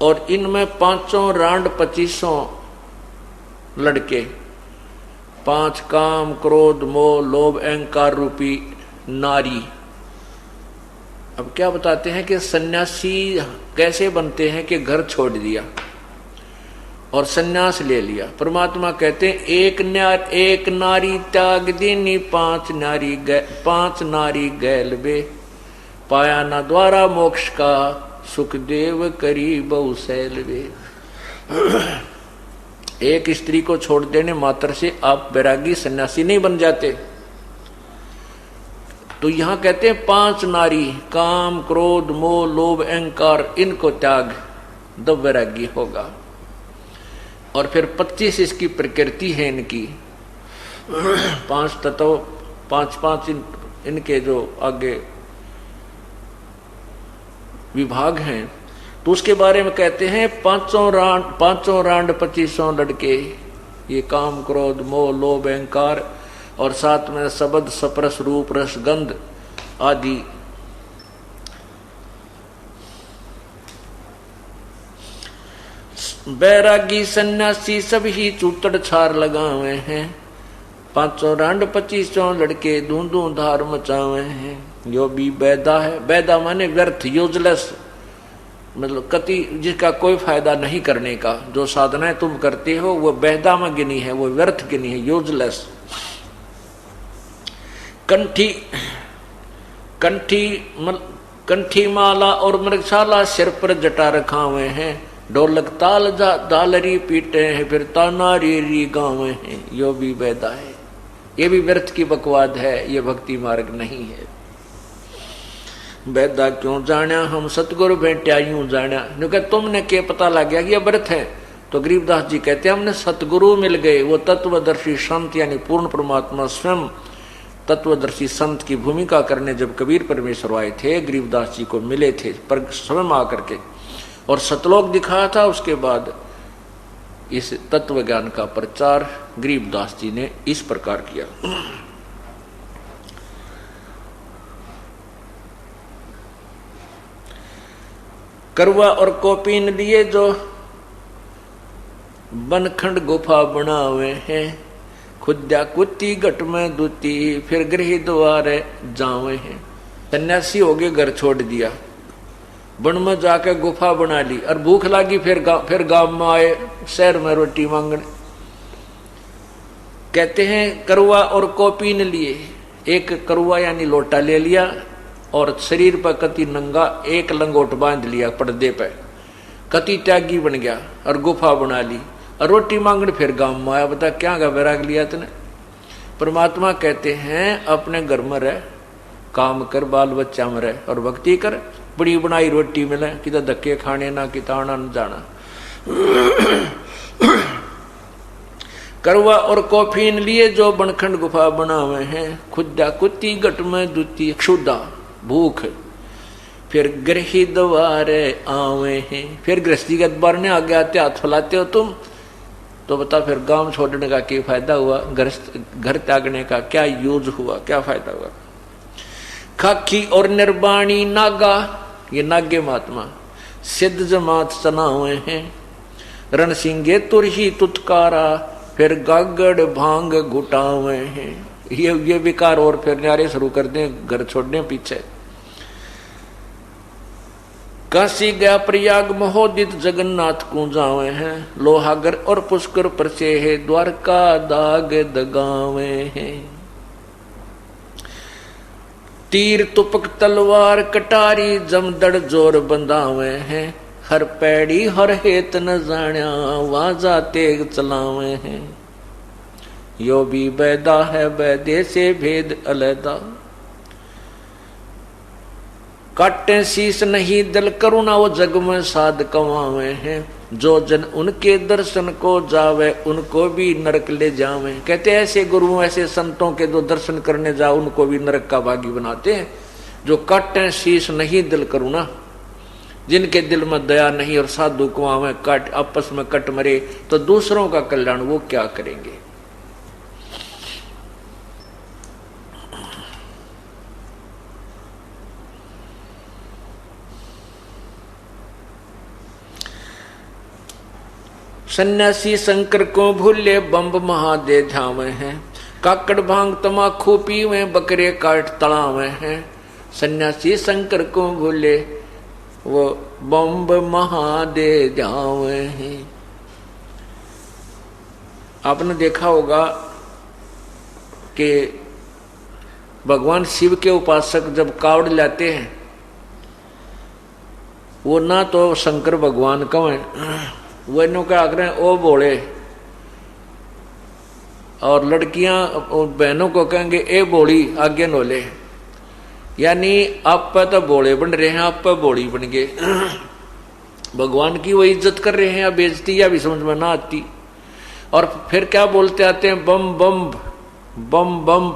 और इनमें 500 रांड 2500 लड़के, 5 काम क्रोध मोह लोभ अहंकार रूपी नारी। अब क्या बताते हैं कि सन्यासी कैसे बनते हैं कि घर छोड़ दिया और सन्यास ले लिया। परमात्मा कहते हैं एक नारी त्याग दीनी 5 नारी गैल बे, पाया ना द्वारा मोक्ष का सुखदेव करी बहुशैल बे। एक स्त्री को छोड़ देने मात्र से आप बैरागी सन्यासी नहीं बन जाते। तो यहां कहते हैं 5 नारी, काम क्रोध मोह लोभ अहंकार, इनको त्याग दो बैरागी होगा। और फिर 25 इसकी प्रकृति है इनकी, 5 तत्व 5 इनके जो आगे विभाग हैं, तो उसके बारे में कहते हैं 500 रांड 2500 लड़के, ये काम क्रोध मोह लोभ अहंकार, और साथ में शब्द सप्रस रूप रस गंध आदि। बैरागी सन्यासी सब ही चूतड़ छार लगावे हैं, 500 रांड 2500 लड़के धूंधू धार मचावे हैं। यो भी बैदा है, बैदा माने व्यर्थ, यूजलेस, मतलब कति जिसका कोई फायदा नहीं करने का। जो साधनाएं तुम करते हो वो बैदा में गिनी है, वो व्यर्थ गिनी है, यूजलेस। कंठी माला और मृगशाला सिर पर जटा रखा हुए हैं, ढोलक ताल दालरी पीटे हैं, फिर तानारी री गावे हैं। यो भी बैदा है, ये भी व्यर्थ की बकवाद है, ये भक्ति मार्ग नहीं है। बैदा क्यों जाना हम सतगुरु भेंट्या यूं जाना, क्योंकि तुमने के पता लग गया कि ये व्रत है। तो गरीबदास जी कहते हैं हमने सतगुरु मिल गए, वो तत्वदर्शी संत यानी पूर्ण परमात्मा स्वयं तत्वदर्शी संत की भूमिका करने जब कबीर परमेश्वर आए थे, गरीबदास जी को मिले थे पर स्वयं आकर के, और सतलोक दिखाया था। उसके बाद इस तत्व ज्ञान का प्रचार गरीबदास जी ने इस प्रकार किया। करवा और कौपीन लिए जो बनखंड गुफा बनावे हैं, खुद्या कुत्ती घट में दूती, फिर गृह द्वारे जावे हैं। सन्यासी हो गए, घर छोड़ दिया, वन में जाके गुफा बना ली, और भूख लगी फिर गांव में आए शहर में रोटी मांगने। कहते हैं करवा और कौपीन लिए। एक करवा यानी लोटा ले लिया और शरीर पर कति नंगा एक लंगोट बांध लिया पर्दे पे, कति त्यागी बन गया और गुफा बना ली और रोटी मांगने फिर गांव में आया। बता क्या वैराग लिया तूने। परमात्मा कहते हैं अपने घर में रह, काम कर, बाल बच्चा में रह और भक्ति कर, बड़ी बनाई रोटी मिले, किधर धक्के खाने ना किताना न जाना। करवा और कौफीन लिए जो बनखंड गुफा बनावे हैं, खुदा कुत्ती घट में दूती, क्षुदा भूख, फिर गृही द्वारे आवे हैं। फिर गृहस्थी के द्वार ने आगे आते हाथ फैलाते हो तुम, तो बता फिर गांव छोड़ने का क्या फायदा हुआ, घर त्यागने का क्या यूज हुआ, क्या फायदा हुआ। खाकी और निर्वाणी नागा, ये नागे महात्मा सिद्ध जमात चना हुए हैं। रण सिंगे तुरही तुतकारा, फिर गागड़ भांग घुटावे हैं। ये विकार और फिर न्यारे शुरू कर दें, घर छोड़ने पीछे। काशी गया प्रयाग महोदित जगन्नाथ को जावे हैं। लोहागर और पुष्कर परचे है, द्वारका दाग दगावे हैं। तीर तुपक तलवार कटारी जमदड़ जोर बंधावे हैं। हर पैड़ी हर हेत न जाण्या, वाजा तेग चलावे हैं। यो भी बैदा है बैदे से भेद अलैदा, काटे शीश नहीं दिल करुणा वो जग में साध कमावे हैं। जो जन उनके दर्शन को जावे, उनको भी नरक ले जावे। कहते ऐसे गुरुओं ऐसे संतों के जो दर्शन करने जाओ, उनको भी नरक का भागी बनाते हैं। जो काटे शीश नहीं दिल करुणा, जिनके दिल में दया नहीं और साधु कुआं में काट आपस में कट मरे, तो दूसरों का कल्याण वो क्या करेंगे। सन्यासी शंकर को भूले, बम्ब महादे झावे हैं। काकड़ भांग तमाखू पीवे, बकरे काट तड़ावे हैं। सन्यासी शंकर को भूले, वो बम्ब महादे जावे हैं। आपने देखा होगा कि भगवान शिव के उपासक जब कावड़ लाते हैं, वो ना तो शंकर भगवान कहें, वो इन्हों क्या आग्रह ओ बोले, और लड़कियां बहनों को कहेंगे ए बोली आगे नोले। यानी आप पर तो बोले बन रहे हैं, आप पर बोली बन गए। भगवान की वो इज्जत कर रहे हैं या बेइज्जती, या भी समझ में ना आती। और फिर क्या बोलते आते हैं, बम बम बम बम।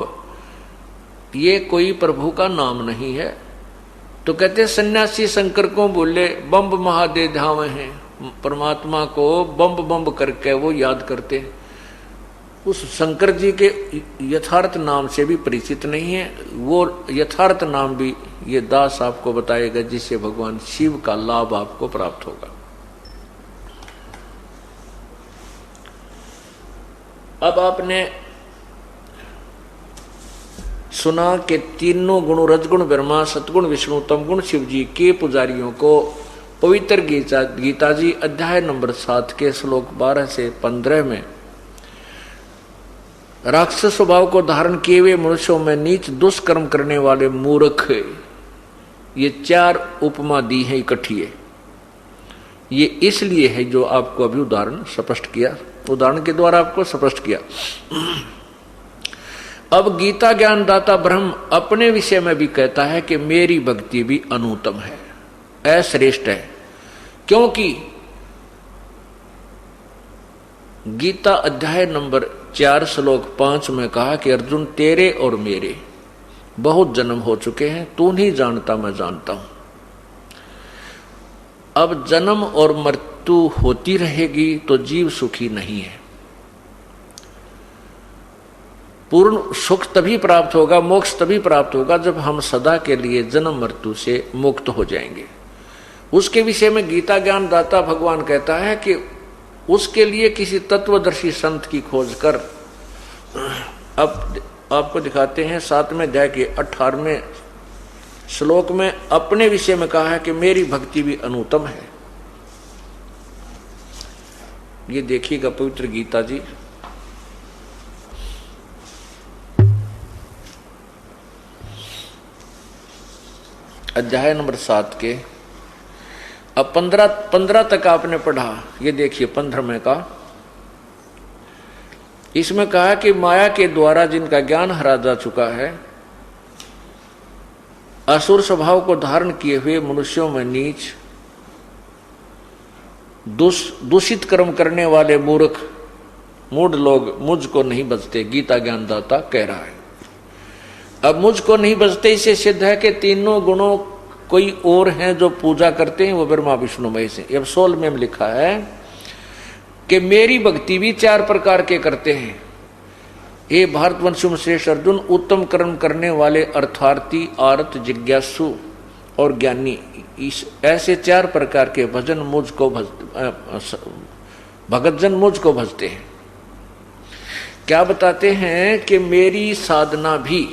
ये कोई प्रभु का नाम नहीं है। तो कहते सन्यासी शंकर को बोले, बम्ब महादे धावे हैं। परमात्मा को बम्ब बम्ब करके वो याद करते हैं। उस शंकर जी के यथार्थ नाम से भी परिचित नहीं है। वो यथार्थ नाम भी ये दास आपको बताएगा, जिससे भगवान शिव का लाभ आपको प्राप्त होगा। अब आपने सुना कि तीनों गुण रजगुण ब्रह्मा, सतगुण विष्णु, तमगुण शिव जी के पुजारियों को पवित्र गीता जी अध्याय नंबर 7 के श्लोक 12 से 15 में राक्षस स्वभाव को धारण किए हुए मनुष्यों में नीच दुष्कर्म करने वाले मूर्ख, ये 4 उपमा दी है इकट्ठी है। ये इसलिए है जो आपको अभी उदाहरण स्पष्ट किया, उदाहरण के द्वारा आपको स्पष्ट किया। अब गीता ज्ञानदाता ब्रह्म अपने विषय में भी कहता है कि मेरी भक्ति भी अनुत्तम है, श्रेष्ठ है। क्योंकि गीता अध्याय नंबर 4 श्लोक 5 में कहा कि अर्जुन तेरे और मेरे बहुत जन्म हो चुके हैं, तू नहीं जानता मैं जानता हूं। अब जन्म और मृत्यु होती रहेगी तो जीव सुखी नहीं है। पूर्ण सुख तभी प्राप्त होगा, मोक्ष तभी प्राप्त होगा जब हम सदा के लिए जन्म मृत्यु से मुक्त हो जाएंगे। उसके विषय में गीता ज्ञान दाता भगवान कहता है कि उसके लिए किसी तत्वदर्शी संत की खोज कर। अब आपको दिखाते हैं 7वें अध्याय के 18वें श्लोक में अपने विषय में कहा है कि मेरी भक्ति भी अनुत्तम है। ये देखिएगा पवित्र गीता जी, अध्याय नंबर 7 के अब 15 तक आपने पढ़ा। ये देखिए 15वें का, इसमें कहा कि माया के द्वारा जिनका ज्ञान हरा जा चुका है, असुर स्वभाव को धारण किए हुए मनुष्यों में नीच दूषित कर्म करने वाले मूर्ख मूढ़ लोग मुझको नहीं बचते, गीता ज्ञानदाता कह रहा है। अब मुझको नहीं बचते इससे सिद्ध है कि तीनों गुणों कोई और हैं जो पूजा करते हैं, वो ब्रह्मा विष्णु महेश है। अब 16 में लिखा है कि मेरी भक्ति भी 4 प्रकार के करते हैं। ये भारतवंशुम श्रेष्ठ अर्जुन, उत्तम कर्म करने वाले अर्थार्थी, आरत, जिज्ञासु और ज्ञानी, इस ऐसे 4 प्रकार के भजन मुझको भगतजन मुझको भजते हैं। क्या बताते हैं कि मेरी साधना भी,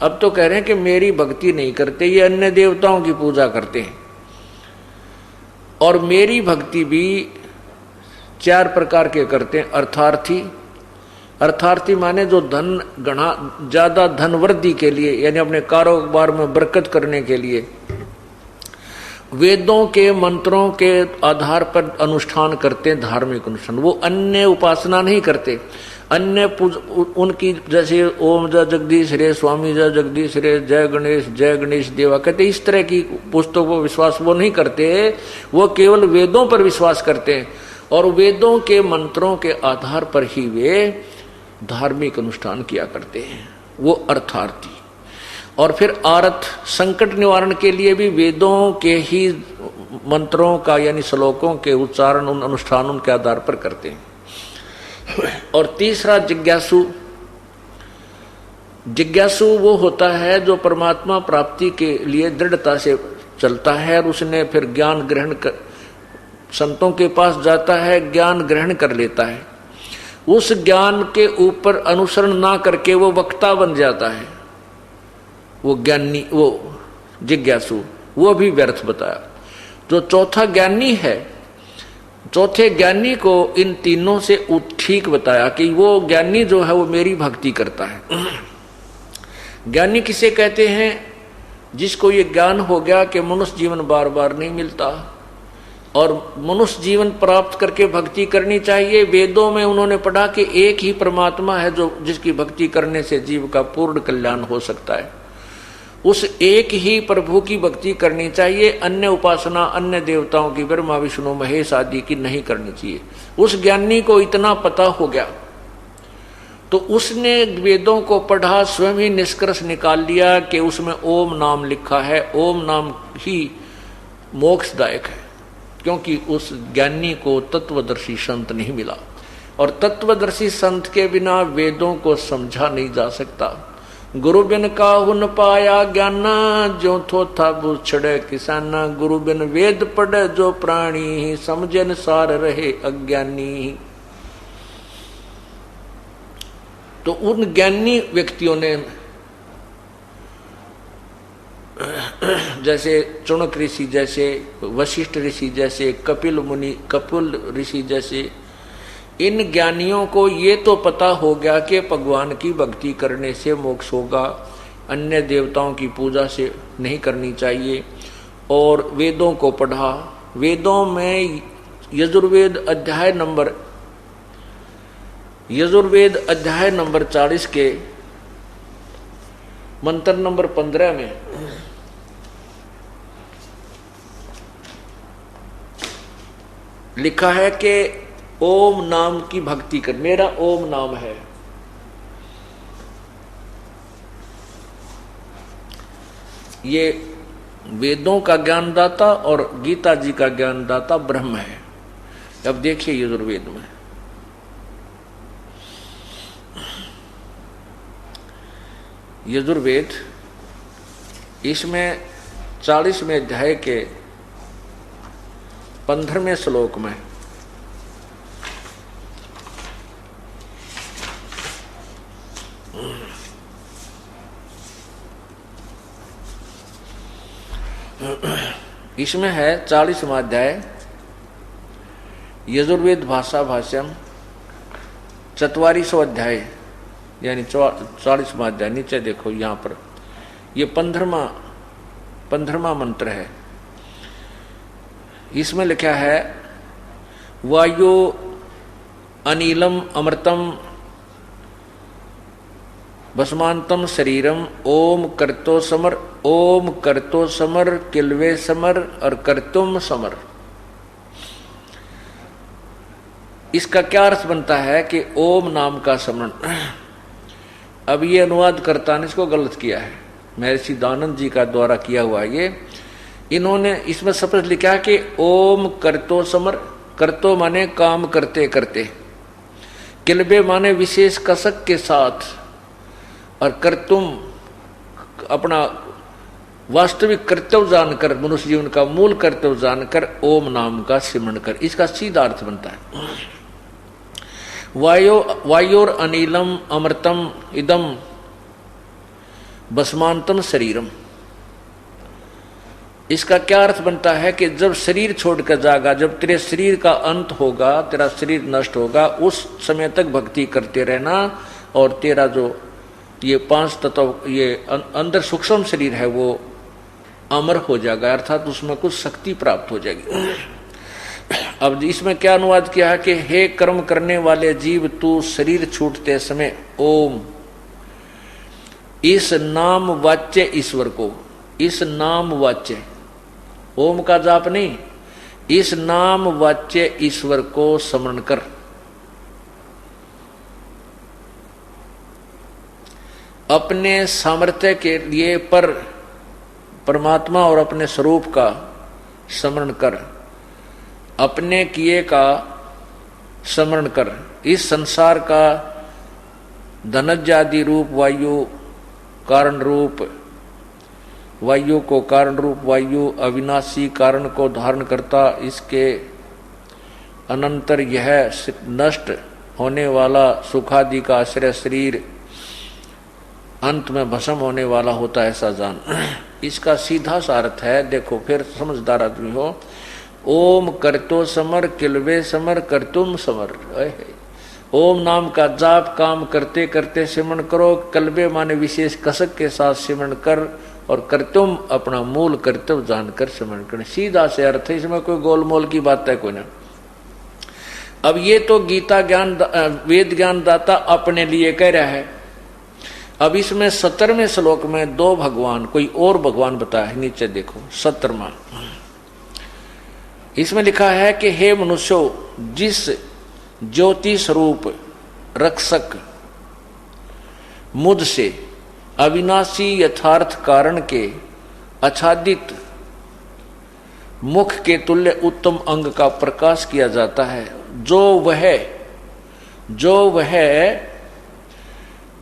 अब तो कह रहे हैं कि मेरी भक्ति नहीं करते, ये अन्य देवताओं की पूजा करते हैं। और मेरी भक्ति भी 4 प्रकार के करते हैं। अर्थार्थी, अर्थार्थी माने जो धन गणा ज्यादा धन वृद्धि के लिए, यानी अपने कारोबार में बरकत करने के लिए वेदों के मंत्रों के आधार पर अनुष्ठान करते हैं, धार्मिक अनुष्ठान। वो अन्य उपासना नहीं करते, अन्य उनकी जैसे ओम जय जगदीश रे, स्वामी जय जगदीश रे, जय गणेश देवा कहते, इस तरह की पुस्तकों पर विश्वास वो नहीं करते। वो केवल वेदों पर विश्वास करते हैं और वेदों के मंत्रों के आधार पर ही वे धार्मिक अनुष्ठान किया करते हैं, वो अर्थार्थी। और फिर आरत, संकट निवारण के लिए भी वेदों के ही मंत्रों का यानी श्लोकों के उच्चारण उन अनुष्ठानों के आधार पर करते हैं। और तीसरा जिज्ञासु, जिज्ञासु वो होता है जो परमात्मा प्राप्ति के लिए दृढ़ता से चलता है और उसने फिर ज्ञान ग्रहण कर, संतों के पास जाता है, ज्ञान ग्रहण कर लेता है। उस ज्ञान के ऊपर अनुसरण ना करके वो वक्ता बन जाता है, वो ज्ञानी, वो जिज्ञासु, वो भी व्यर्थ बताया। जो चौथा ज्ञानी है, चौथे ज्ञानी को इन तीनों से ठीक बताया कि वो ज्ञानी जो है वो मेरी भक्ति करता है। ज्ञानी किसे कहते हैं? जिसको ये ज्ञान हो गया कि मनुष्य जीवन बार बार नहीं मिलता और मनुष्य जीवन प्राप्त करके भक्ति करनी चाहिए। वेदों में उन्होंने पढ़ा कि एक ही परमात्मा है जो जिसकी भक्ति करने से जीव का पूर्ण कल्याण हो सकता है। उस एक ही प्रभु की भक्ति करनी चाहिए, अन्य उपासना अन्य देवताओं की, ब्रह्मा विष्णु महेश आदि की नहीं करनी चाहिए। उस ज्ञानी को इतना पता हो गया तो उसने वेदों को पढ़ा, स्वयं ही निष्कर्ष निकाल लिया कि उसमें ओम नाम लिखा है, ओम नाम ही मोक्षदायक है, क्योंकि उस ज्ञानी को तत्वदर्शी संत नहीं मिला। और तत्वदर्शी संत के बिना वेदों को समझा नहीं जा सकता। गुरु बिन काहू न पाया ज्ञान, जो थो था बुछड़े किसाना। गुरु बिन वेद पढ़े जो प्राणी, समझे न सार रहे अज्ञानी। तो उन ज्ञानी व्यक्तियों ने, जैसे चुनक ऋषि जैसे, वशिष्ठ ऋषि जैसे, कपिल ऋषि जैसे, इन ज्ञानियों को ये तो पता हो गया कि भगवान की भक्ति करने से मोक्ष होगा, अन्य देवताओं की पूजा से नहीं करनी चाहिए। और वेदों को पढ़ा। वेदों में यजुर्वेद अध्याय नंबर 40 के मंत्र नंबर 15 में लिखा है कि ओम नाम की भक्ति कर। मेरा ओम नाम है, ये वेदों का ज्ञानदाता और गीता जी का ज्ञानदाता ब्रह्म है। अब देखिए यजुर्वेद में यजुर्वेद इसमें 40वें अध्याय के 15वें श्लोक में इसमें है 40वां अध्याय यजुर्वेद भाषा भाष्यम 44वां अध्याय यानी 40वां अध्याय। नीचे देखो यहाँ पर ये 15वां मंत्र है। इसमें लिखा है वायु अनिलम अमृतम भस्मांतम शरीरम ओम कर्तो समर किल्वे समर और कर्तुम समर। इसका क्या अर्थ बनता है कि ओम नाम का स्मरण। अब ये अनुवाद करता ने इसको गलत किया है, महर्षि दानंद जी का द्वारा किया हुआ ये। इन्होंने इसमें शब्द लिखा कि ओम कर्तो समर, कर्तो माने काम करते करते, किल्बे माने विशेष कसक के साथ, और कर्तुम अपना वास्तविक कर्तव्य जानकर, मनुष्य जीवन का मूल कर्तव्य जानकर ओम नाम का सिमरण कर। इसका सीधा अर्थ बनता है वायोर अनिलम अमृतम इदम भस्मांतम शरीरम। इसका क्या अर्थ बनता है कि जब शरीर छोड़कर जाएगा, जब तेरे शरीर का अंत होगा, तेरा शरीर नष्ट होगा, उस समय तक भक्ति करते रहना और तेरा जो ये 5 तत्व, ये अंदर सूक्ष्म शरीर है वो अमर हो जाएगा, अर्थात उसमें कुछ शक्ति प्राप्त हो जाएगी। अब इसमें क्या अनुवाद किया है कि हे कर्म करने वाले जीव, तू शरीर छूटते समय ओम, इस नाम वाच्य ईश्वर को, इस नाम वाच्य, ओम का जाप नहीं, इस नाम वाच्य ईश्वर को स्मरण कर। अपने सामर्थ्य के लिए पर परमात्मा और अपने स्वरूप का स्मरण कर, अपने किए का स्मरण कर। इस संसार का धनजादि रूप वायु, कारण रूप वायु को कारण रूप वायु, अविनाशी कारण को धारण करता, इसके अनंतर यह नष्ट होने वाला सुखादि का आश्रय शरीर अंत में भस्म होने वाला होता है, ऐसा जान। इसका सीधा सा अर्थ है, देखो फिर समझदार आदमी हो, ओम कर्तो समर किल्वे समर कर्तुम समर। ओम नाम का जाप काम करते करते सिमरण करो, कल्बे माने विशेष कसक के साथ सिमरण कर, और कर्तुम अपना मूल कर्तव्य जानकर सिमरण कर। सीधा से अर्थ है, इसमें कोई गोलमोल की बात है कोई ना। अब ये तो गीता ज्ञान वेद ज्ञान दाता अपने लिए कह रहा है। अब इसमें 17वें श्लोक में 2 भगवान, कोई और भगवान बताया है, नीचे देखो 17वां। इसमें लिखा है कि हे मनुष्यो, जिस ज्योति स्वरूप रक्षक मुझ से अविनाशी यथार्थ कारण के आच्छादित मुख के तुल्य उत्तम अंग का प्रकाश किया जाता है, जो वह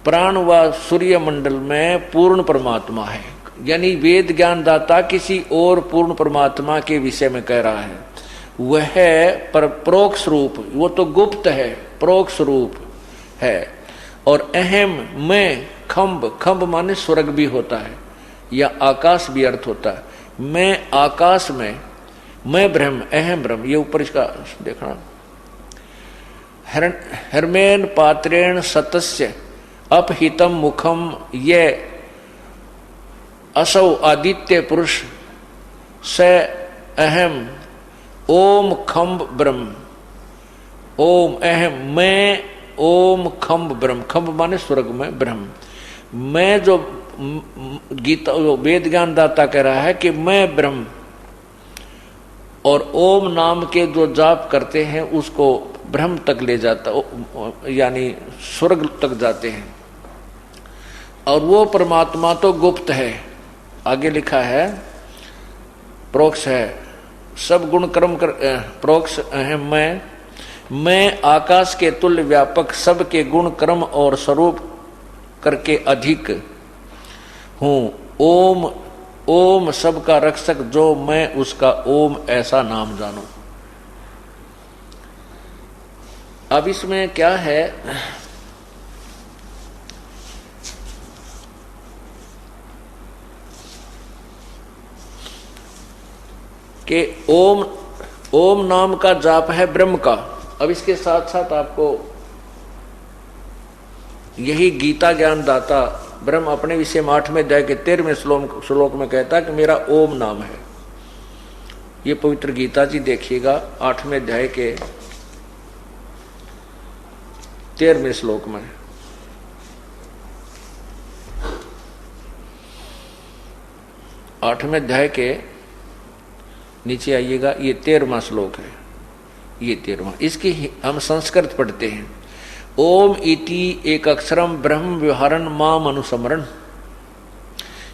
प्राण व सूर्य मंडल में पूर्ण परमात्मा है। यानी वेद ज्ञान दाता किसी और पूर्ण परमात्मा के विषय में कह रहा है। वह पर प्रोक्ष रूप, वो तो गुप्त है, प्रोक्ष रूप है। और अहम मैं खम्ब, खम्ब माने स्वर्ग भी होता है या आकाश भी अर्थ होता है। मैं आकाश में, मैं ब्रह्म, अहम ब्रह्म, ये ऊपर इसका देखना। हरमेन पात्रेण सतस्य अपहितम मुखम ये असौ आदित्य पुरुष स अहम ओम खम्ब ब्रह्म। ओम अहम मैं, ओम खम्ब ब्रह्म, खम्ब माने स्वर्ग में ब्रह्म। मैं जो गीता वेद ज्ञान दाता कह रहा है कि मैं ब्रह्म, और ओम नाम के जो जाप करते हैं उसको ब्रह्म तक ले जाता, यानी स्वर्ग तक जाते हैं। और वो परमात्मा तो गुप्त है। आगे लिखा है प्रोक्ष है, सब गुण कर्म कर प्रोक्ष है मैं आकाश के तुल्य व्यापक, सबके गुण कर्म और स्वरूप करके अधिक हूँ। ओम ओम सबका रक्षक जो मैं उसका ओम ऐसा नाम जानू। अब इसमें क्या है कि ओम नाम का जाप है ब्रह्म का। अब इसके साथ साथ आपको यही गीता ज्ञान दाता ब्रह्म अपने विषय में 8वें अध्याय के 13वें श्लोक में कहता है कि मेरा ओम नाम है। ये पवित्र गीता जी देखिएगा 8वें अध्याय के 13वें श्लोक में। आठवें अध्याय के नीचे आइएगा, ये 13वां श्लोक है, ये 13वां। इसकी हम संस्कृत पढ़ते हैं। ओम इति एक अक्षरम ब्रह्म व्यवहारन माम अनुसमरण,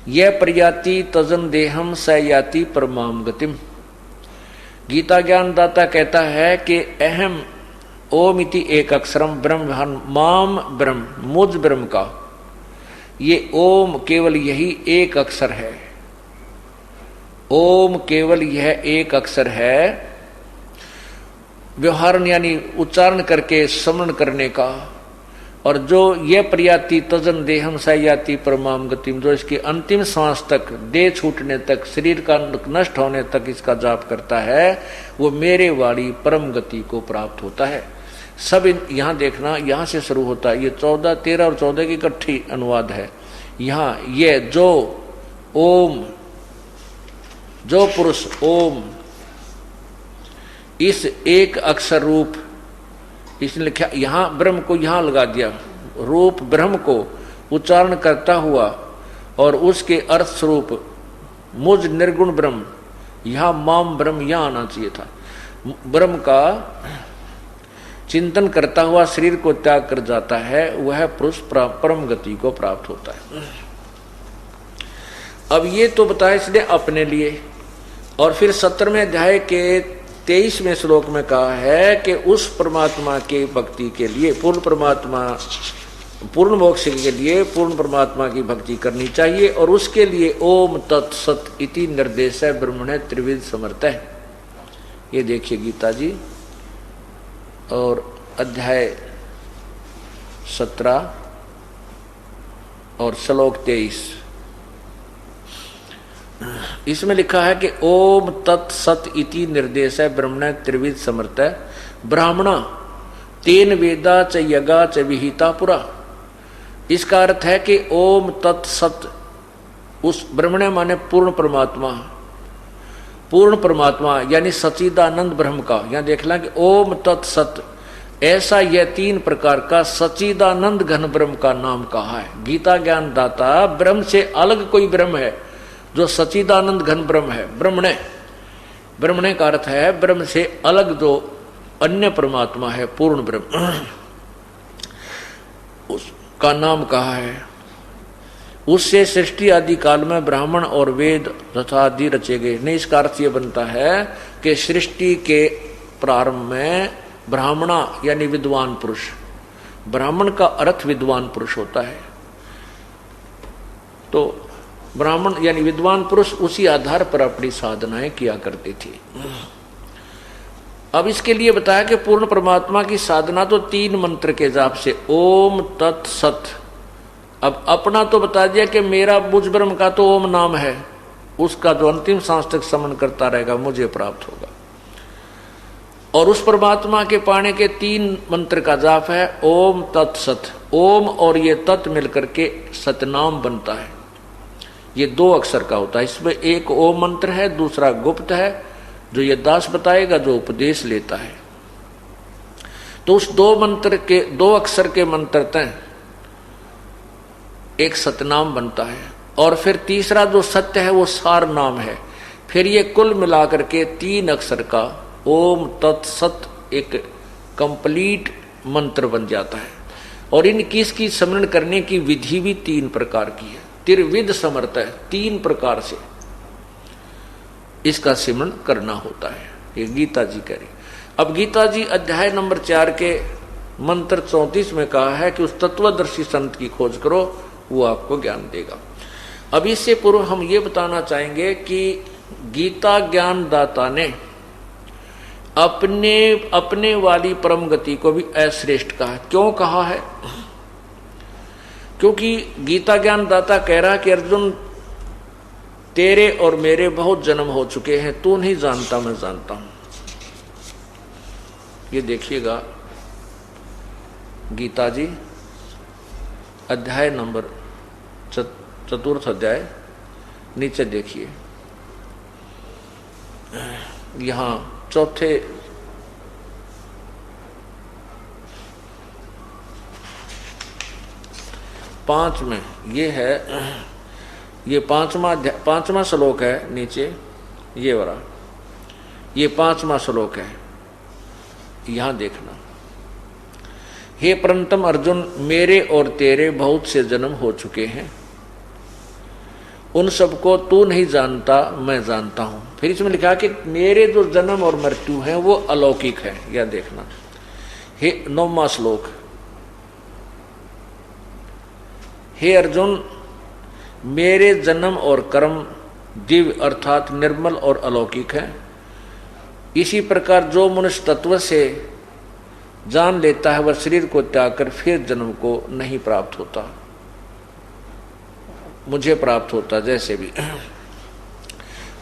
यह प्रयाति तजन देहम स याति परमाम गतिम। गीता ज्ञान दाता कहता है कि अहम ओम इति एक अक्षरम ब्रह्म व्यवहारन माम ब्रह्म, मुझ ब्रह्म का ये ओम केवल यही एक अक्षर है। ओम केवल यह एक अक्षर है, व्यवहार यानी उच्चारण करके स्मरण करने का। और जो यह प्रयाति तजन देहम सयाति परमाम गतिम, जो इसकी अंतिम सांस तक, देह छूटने तक, शरीर का नष्ट होने तक इसका जाप करता है, वो मेरे वाली परम गति को प्राप्त होता है। सब यहां देखना, यहां से शुरू होता है। ये 14, 13 और 14 की इकट्ठी अनुवाद है। यहां ये जो ओम, जो पुरुष ओम इस एक अक्षर रूप, इसने लिखा यहां ब्रह्म को यहां लगा दिया, रूप ब्रह्म को उच्चारण करता हुआ और उसके अर्थ स्वरूप मुझ निर्गुण ब्रह्म, यहां माम ब्रह्म यहां आना चाहिए था। ब्रह्म का चिंतन करता हुआ शरीर को त्याग कर जाता है, वह पुरुष परम गति को प्राप्त होता है। अब ये तो बताया इसने अपने लिए, और फिर 17वें अध्याय के 23वें श्लोक में कहा है कि उस परमात्मा के भक्ति के लिए, पूर्ण परमात्मा, पूर्ण मोक्ष के लिए पूर्ण परमात्मा की भक्ति करनी चाहिए। और उसके लिए ओम तत्सत इति निर्देश है ब्रह्मणे त्रिविध समर्थ है। ये देखिए गीता जी और अध्याय 17 और श्लोक 23, इसमें लिखा है कि ओम तत्सत इति निर्देश है ब्रह्मण त्रिविध समर्थ है ब्राह्मणा तेन वेदा च यगा च विहिता पुरा। इसका अर्थ है कि ओम तत्सत, उस ब्रह्मण माने पूर्ण परमात्मा, पूर्ण परमात्मा यानी सच्चिदानंद ब्रह्म का। यहां देख लें कि ओम तत्सत, ऐसा यह 3 प्रकार का सच्चिदानंद घन ब्रह्म का नाम कहा है। गीता ज्ञान दाता ब्रह्म से अलग कोई ब्रह्म है जो सच्चिदानंद घन ब्रह्म है। ब्रह्मणे, ब्रह्मणे का अर्थ है ब्रह्म से अलग जो अन्य परमात्मा है, पूर्ण ब्रह्म, उसका नाम कहा है। उससे सृष्टि आदि काल में ब्राह्मण और वेद तथा आदि रचे गए। नहीं, इसका अर्थ यह बनता है कि सृष्टि के प्रारंभ में ब्राह्मणा यानी विद्वान पुरुष, ब्राह्मण का अर्थ विद्वान पुरुष होता है, तो ब्राह्मण यानी विद्वान पुरुष उसी आधार पर अपनी साधनाएं किया करते थे। अब इसके लिए बताया कि पूर्ण परमात्मा की साधना तो 3 मंत्र के जाप से, ओम तत्सत। अब अपना तो बता दिया कि मेरा बुझ ब्रह्म का तो ओम नाम है, उसका जो अंतिम सांस तक समन करता रहेगा मुझे प्राप्त होगा। और उस परमात्मा के पाने के 3 मंत्र का जाप है ओम तत्सत। ओम और ये तत् मिलकर के सतनाम बनता है। ये 2 अक्षर का होता है। इसमें एक ओम मंत्र है, दूसरा गुप्त है जो ये दास बताएगा, जो उपदेश लेता है। तो उस 2 मंत्र के 2 अक्षर के मंत्र तय एक सतनाम बनता है। और फिर तीसरा जो सत्य है वो सार नाम है। फिर ये कुल मिलाकर के 3 अक्षर का ओम तत्सत एक कंप्लीट मंत्र बन जाता है। और इनकी इसकी स्मरण करने की विधि भी 3 प्रकार की है। त्रिविध समर्थ है, 3 प्रकार से। इसका सिमरण करना होता है। ये गीता जी कह रही। अब गीता जी अध्याय नंबर 4 के मंत्र 34 में कहा है कि उस तत्वदर्शी संत की खोज करो, वो आपको ज्ञान देगा। अब इससे पूर्व हम ये बताना चाहेंगे कि गीता ज्ञान दाता ने अपने वाली परम गति को भी अश्रेष्ठ कहा। क्यों कहा है? क्योंकि गीता ज्ञान दाता कह रहा है कि अर्जुन, तेरे और मेरे बहुत जन्म हो चुके हैं, तू नहीं जानता, मैं जानता हूं। ये देखिएगा गीता जी अध्याय नंबर 4 अध्याय, नीचे देखिए, यहां 5 में ये है, ये 5वां श्लोक है नीचे, ये वाला, ये 5वां श्लोक है। यहां देखना, हे परंतम अर्जुन, मेरे और तेरे बहुत से जन्म हो चुके हैं, उन सबको तू नहीं जानता, मैं जानता हूं। फिर इसमें लिखा कि मेरे जो जन्म और मृत्यु है वो अलौकिक है। यह देखना, हे 9वां श्लोक, हे अर्जुन, मेरे जन्म और कर्म दिव्य अर्थात निर्मल और अलौकिक है। इसी प्रकार जो मनुष्य तत्व से जान लेता है वह शरीर को त्याग कर फिर जन्म को नहीं प्राप्त होता, मुझे प्राप्त होता जैसे भी।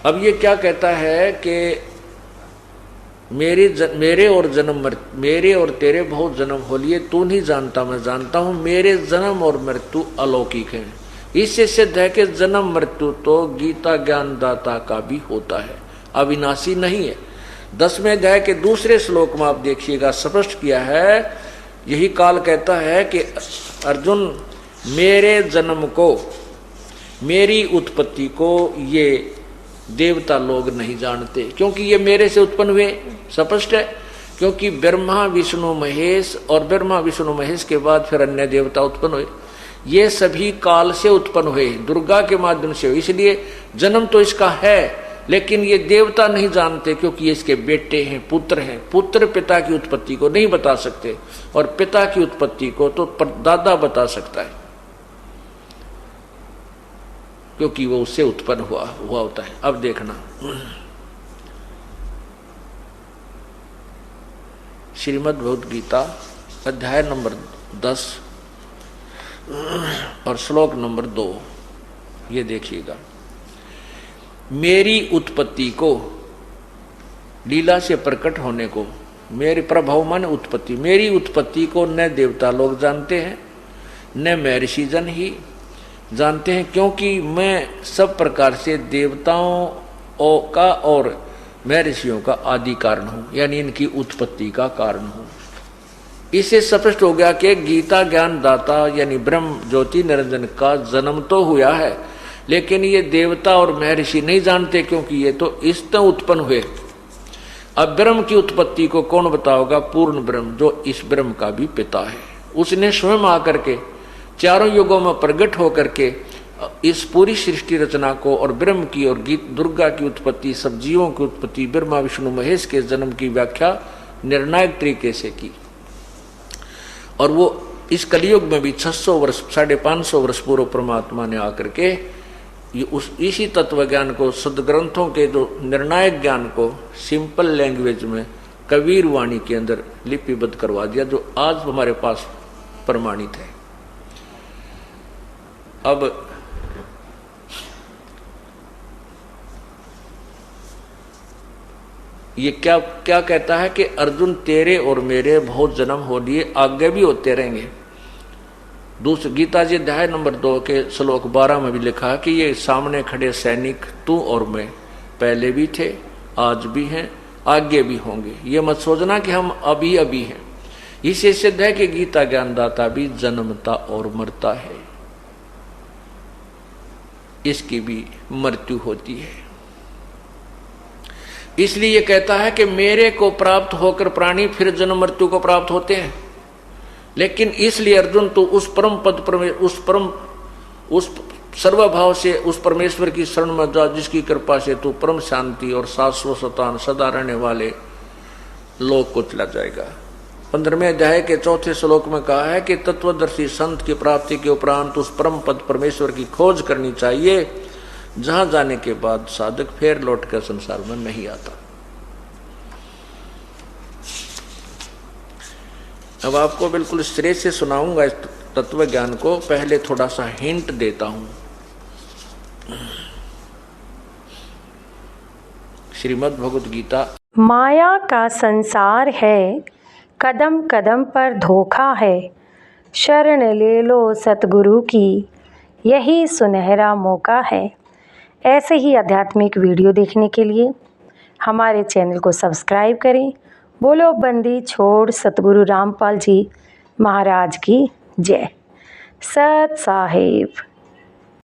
अब ये क्या कहता है कि मेरे और तेरे बहुत जन्म हो लिए, तू नहीं जानता, मैं जानता हूं। मेरे जन्म और मृत्यु अलौकिक है। इससे सिद्ध है कि जन्म मृत्यु तो गीता ज्ञान दाता का भी होता है, अविनाशी नहीं है। 10वें अध्याय के दूसरे श्लोक में आप देखिएगा, स्पष्ट किया है। यही काल कहता है कि अर्जुन, मेरे जन्म को, मेरी उत्पत्ति को ये देवता लोग नहीं जानते, क्योंकि ये मेरे से उत्पन्न हुए। स्पष्ट है, क्योंकि ब्रह्मा विष्णु महेश, और ब्रह्मा विष्णु महेश के बाद फिर अन्य देवता उत्पन्न हुए। ये सभी काल से उत्पन्न हुए, दुर्गा के माध्यम से हुए। इसलिए जन्म तो इसका है, लेकिन ये देवता नहीं जानते, क्योंकि ये इसके बेटे हैं, पुत्र हैं। पुत्र पिता की उत्पत्ति को नहीं बता सकते, और पिता की उत्पत्ति को तो दादा बता सकता है, क्योंकि वो उससे उत्पन्न हुआ होता है। अब देखना, श्रीमद् भगवद गीता अध्याय नंबर 10 और श्लोक नंबर 2, ये देखिएगा। मेरी उत्पत्ति को, लीला से प्रकट होने को, मेरे प्रभाव माने उत्पत्ति, मेरी उत्पत्ति को न देवता लोग जानते हैं, न महर्षि जन ही जानते हैं, क्योंकि मैं सब प्रकार से देवताओं का और महर्षियों का आदि कारण हूं, यानी इनकी उत्पत्ति का कारण हूं। इससे स्पष्ट हो गया कि गीता ज्ञान दाता यानी ब्रह्म ज्योति निरंजन का जन्म तो हुआ है, लेकिन ये देवता और महर्षि नहीं जानते, क्योंकि ये तो इस तरह उत्पन्न हुए। अब ब्रह्म की उत्पत्ति को कौन बताओगा? पूर्ण ब्रह्म, जो इस ब्रह्म का भी पिता है। उसने स्वयं आकर के चारों युगों में प्रकट होकर के इस पूरी सृष्टि रचना को और ब्रह्म की और दुर्गा की उत्पत्ति, सब जीवों की उत्पत्ति, ब्रह्मा विष्णु महेश के जन्म की व्याख्या निर्णायक तरीके से की। और वो इस कलयुग में भी 600 वर्ष, 550 वर्ष पूर्व परमात्मा ने आकर के इसी तत्व ज्ञान को, सदग्रंथों के जो निर्णायक ज्ञान को सिंपल लैंग्वेज में कबीर वाणी के अंदर लिपिबद्ध करवा दिया, जो आज हमारे पास प्रमाणित है। अब ये क्या कहता है कि अर्जुन, तेरे और मेरे बहुत जन्म हो लिए, आगे भी होते रहेंगे। दूसरी गीता जी अध्याय नंबर 2 के श्लोक 12 में भी लिखा है कि ये सामने खड़े सैनिक तू और मैं पहले भी थे, आज भी हैं, आगे भी होंगे। ये मत सोचना कि हम अभी हैं। इससे सिद्ध है कि गीता ज्ञानदाता भी जन्मता और मरता है, इसकी भी मृत्यु होती है। इसलिए ये कहता है कि मेरे को प्राप्त होकर प्राणी फिर जन्म मृत्यु को प्राप्त होते हैं। लेकिन इसलिए अर्जुन, तो उस परम पद पर, उस सर्वभाव से उस परमेश्वर की शरण में जा जिसकी कृपा से तू परम शांति और शाश्वत सतान सदा रहने वाले लोक को चला जाएगा। 15वें अध्याय के 4थे श्लोक में कहा है कि तत्वदर्शी संत की प्राप्ति के उपरांत उस परम पद परमेश्वर की खोज करनी चाहिए, जहां जाने के बाद साधक फिर लौटकर संसार में नहीं आता। अब आपको बिल्कुल श्रेय से सुनाऊंगा इस तत्व ज्ञान को, पहले थोड़ा सा हिंट देता हूं। श्रीमद् भगवद गीता। माया का संसार है, कदम कदम पर धोखा है, शरण ले लो सतगुरु की, यही सुनहरा मौका है। ऐसे ही आध्यात्मिक वीडियो देखने के लिए हमारे चैनल को सब्सक्राइब करें। बोलो बंदी छोड़ सतगुरु रामपाल जी महाराज की जय। सत साहिब।